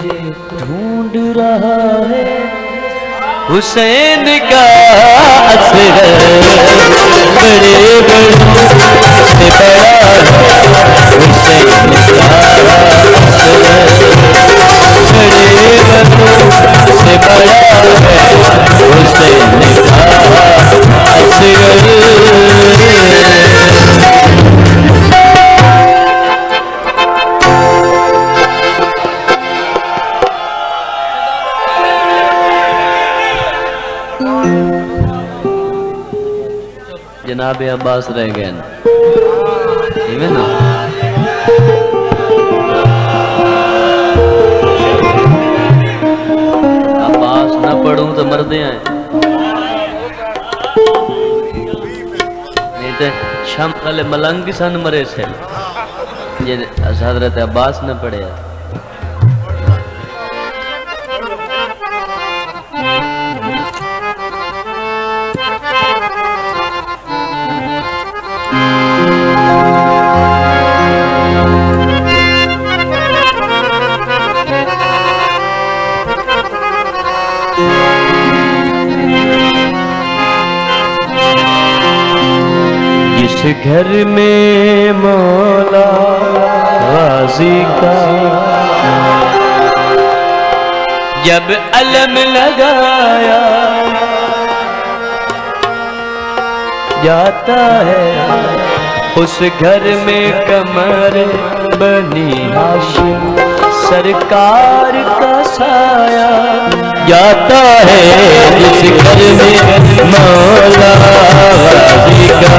ढूंढ रहा है हुसैन का असर, बड़े बड़ों से बड़ा हुसैन का असर, बड़े बड़ों से बड़ा हुसैन का असर। जनाब अब्बास रह गए ना, ना? अब्बास ना पढ़ूं तो मरदे हैं, नहीं तो शम वाले मलंग सन मरे से जे हजरत अब्बास ने पढ़े। जिस घर में मौला गाजी का जब अलम लगाया जाता है, उस घर में कमर बनी हाशिम सरकार का साया जाता है। जिस घर में मौला गाजी का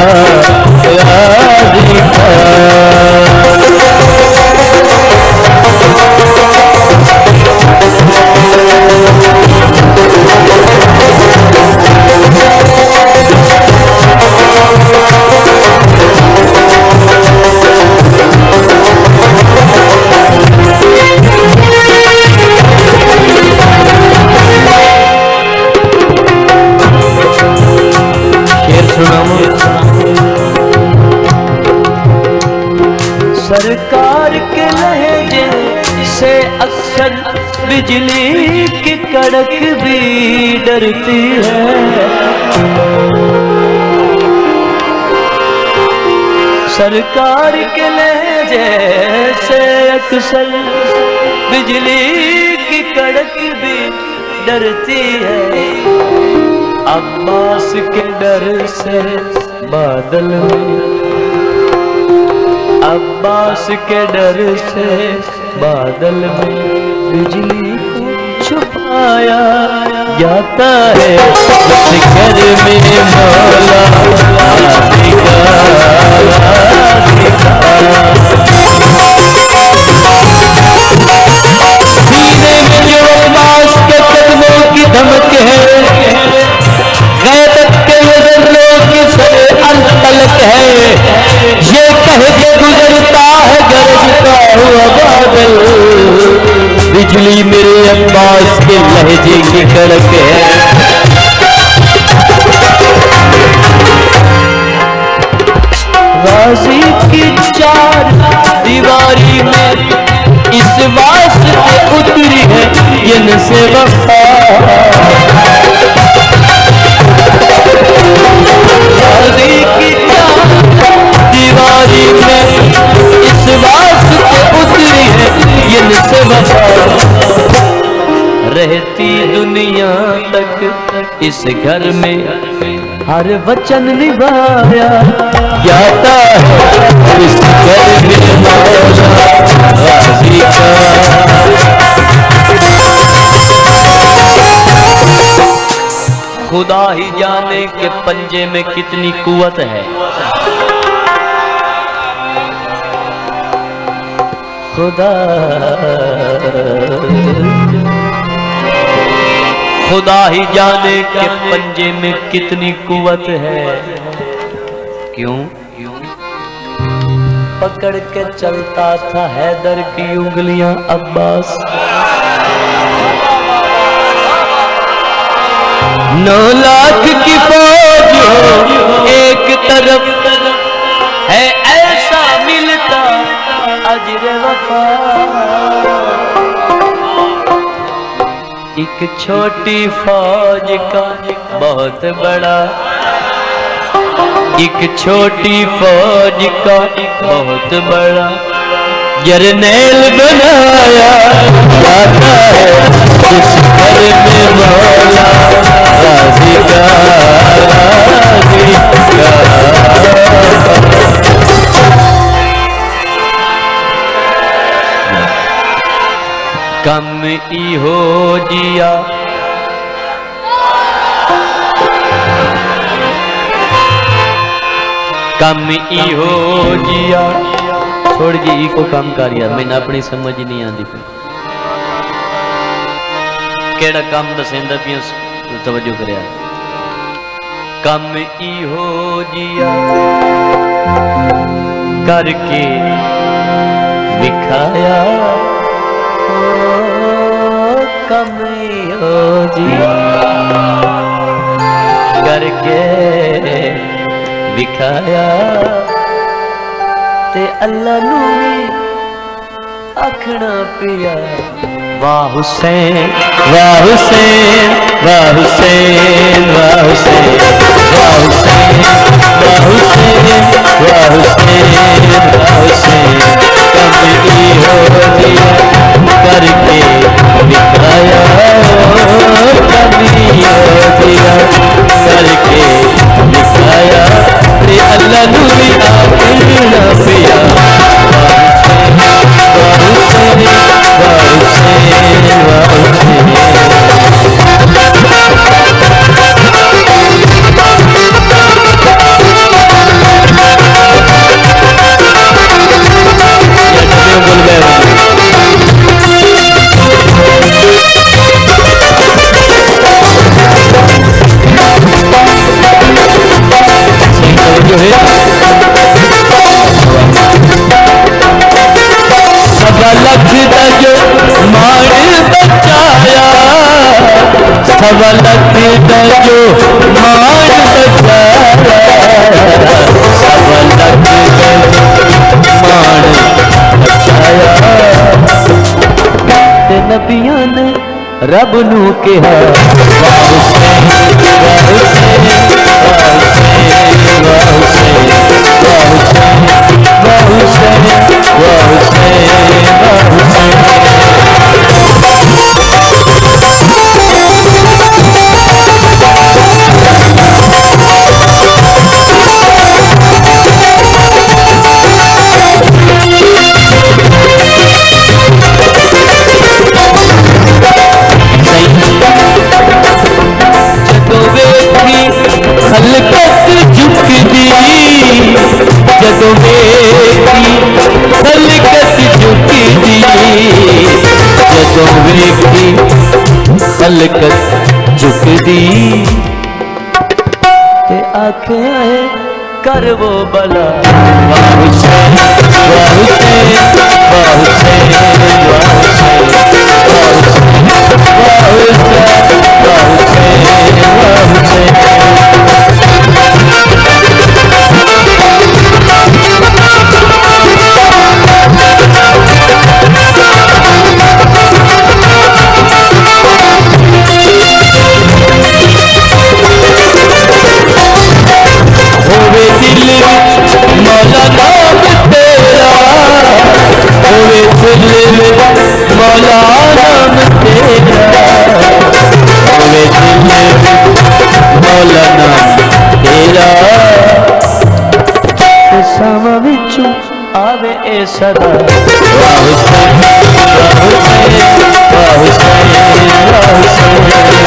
सरकार के लहजे से अक्सर बिजली की कड़क भी डरती है। सरकार के लहजे से अक्सर बिजली की कड़क भी डरती है। अब्बास के डर से बादल में, अब्बास के डर से बादल में बिजली को छुपाया जाता है। उस घर में मौला गाजी का सीने में जो अब्बास के कदमों की धमक है, गैरत के नजरों की सरे अनतलक है। ये कह के गुजरता है गरजता हुआ बादल, बिजली मेरे अब्बास के लहजे की कड़क है। गाजी की चार दीवारी में इस वास्ते उतरी है इनसे वफा। गाजी की चार दीवारी में इस दुनिया तक इस घर में हर वचन निभाया जाता है इस घर में मौला गाजी का। खुदा ही जाने के पंजे में कितनी कुवत है, खुदा ही जाने के पंजे में कितनी कुवत है। क्यों पकड़ के चलता था हैदर की उंगलियां अब्बास। 9 लाख की फौज हो एक तरफ है, ऐसा मिलता अजर वफा। एक छोटी फौज का बहुत बड़ा, एक छोटी फौज का बहुत बड़ा जर्नैल बनाया जाता है जिस घर में मौला गाजी का। कम ही हो जिया कम ही हो जिया छोड़ जी को काम कर यार, मैंने अपनी समझ नहीं आती पी केड़ा काम दसेंदा पिया, तवज्जो करिया। कम ही हो जिया करके दिखाया, कम ही हो जिया करके दिखाया ते अल्लाह नू आखना पिया वाह हुसैन वाह हुसैन वाह हुसैन वाह हुसैन वाह हुसैन वाह हुसैन वाह हुसैन वाह हुसैन। कभी हो दिया करके दिखाया, कभी हो दिया करके दिखाया ते अल्लाह नू भी आखना पिया सवलत जो मान बचाया, सवलत मान बचाया ते नबियां ने रब नू कहा वाह हुसैन वाह हुसैन वाह हुसैन वाह हुसैन वाह हुसैन वाह हुसैन वाह हुसैन। जदों वेखी खलकत झुकदी, जदों वेखी खलकत झुकदी ते आखे कर वो भला वाह हुसैन वाह हुसैन वाह हुसैन वाह हुसैन वाह हुसैन वाह हुसैन वाह हुसैन। मौला नाम तेरा मौलाना तेरा सामा विचू आवे ए सदा वाह हुसैन वाह हुसैन वाह हुसैन वाह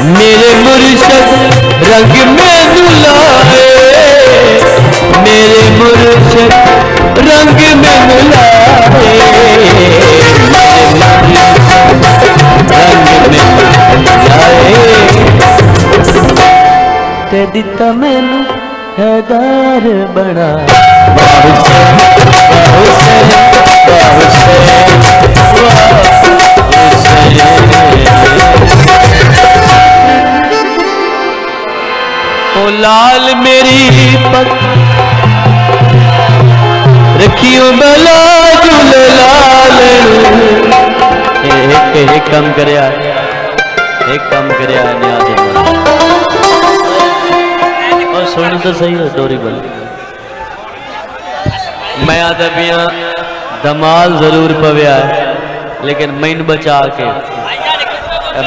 मेरे मुर्शद रंग में दुलाए, मेरे मुर्शद रंग में मिलाए, रंग में मिलाए ते दिता मैनू हैदार बना वाह हुसैन वाह हुसैन वाह हुसैन वाह ओ लाल मेरी पग रखियो बला झूले लाल एक कम करया न्याज और सुन तो सही है डोरी बल मैं आदा पिया धमाल जरूर पव्या है लेकिन मैन बचा के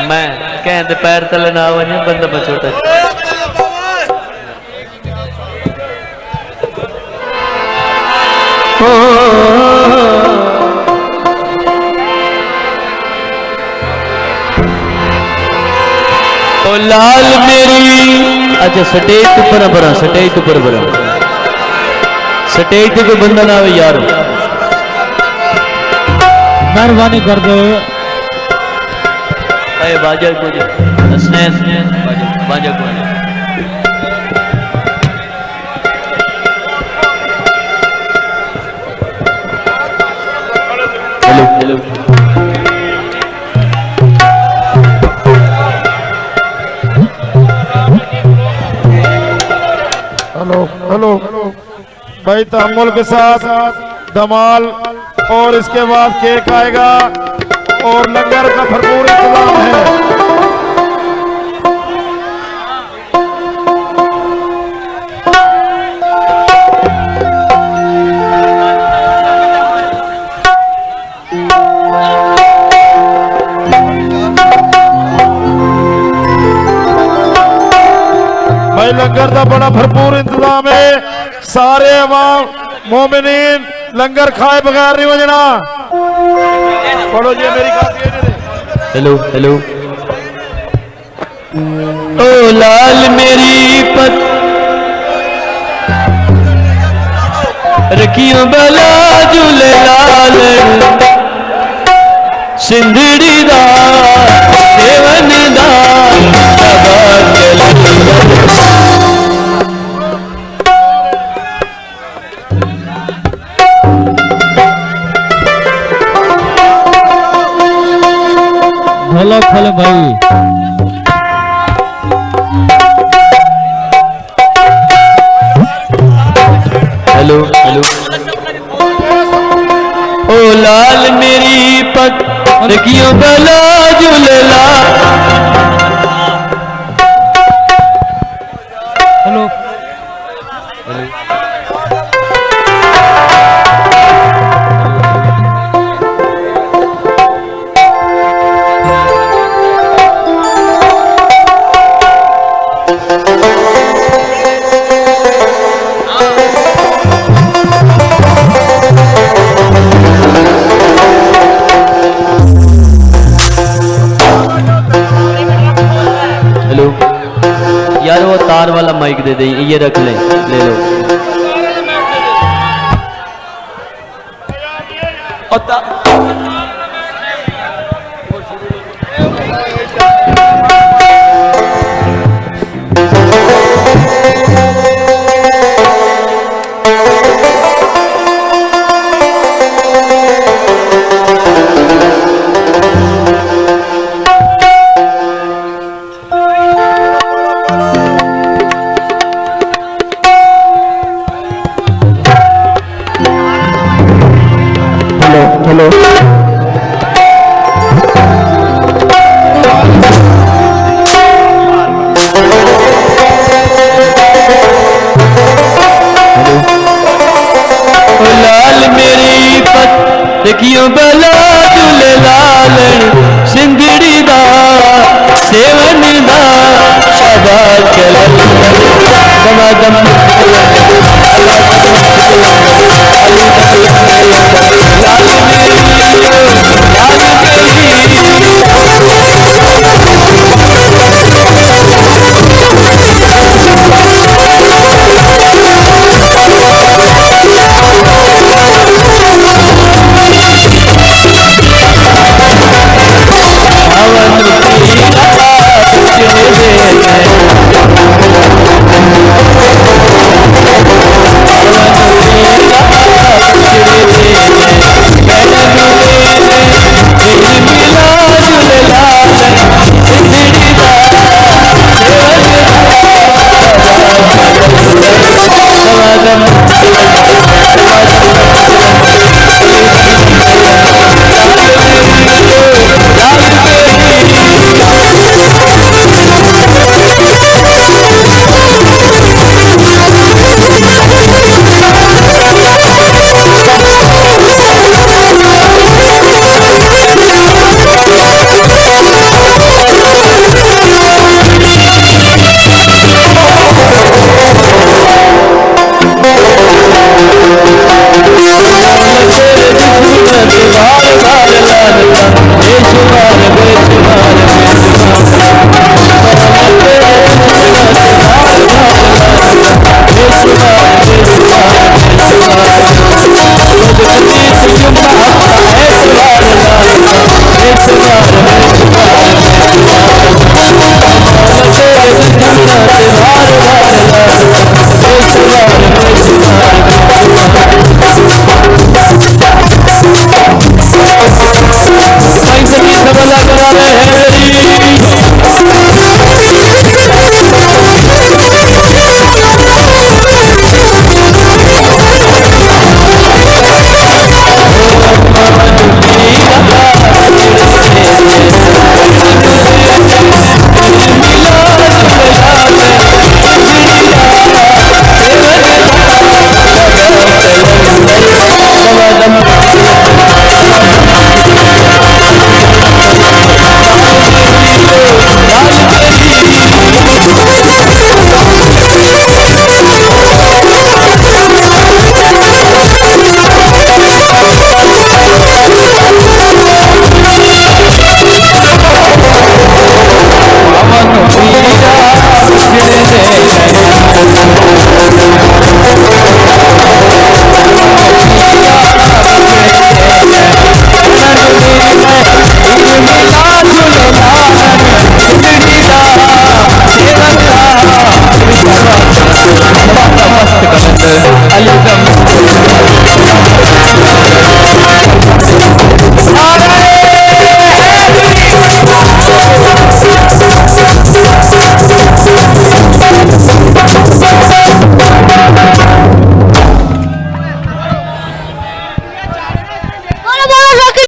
मैं कहते पैर तले ना वजे बंदा बचोटा ओ लाल मेरी अच्छा स्टेज तो पर बरा स्टेज तो पर बरा स्टेज तो कोई बंदा ना आवे यार मेहरबानी कर दो अरे बाजा को स्नेह बाजा को हेलो हेलो हेलो हेलो भाई तहम्मुल के साथ धमाल और इसके बाद केक आएगा और लंगर का भरपूर इंतजाम है। भाई लंगर का बड़ा भरपूर इंतजाम है। सारे अवाम मोमिनीन लंगर खाए बगैर नहीं बजना। पढ़ो जी मेरी हेलो हेलो ओ लाल मेरी पत रखियो बला झूले लाल सिंधड़ी दा सेवन दा भला फल भाई हेलो हेलो ओ लाल मेरी पग रखियो बला झूलेला हेलो यार वो तार वाला माइक दे दे ये रख ले ले लो ओ लाल मेरी पत क्यों बला झूले लालन सिंधड़ी दा सेवन दा शाबाश दम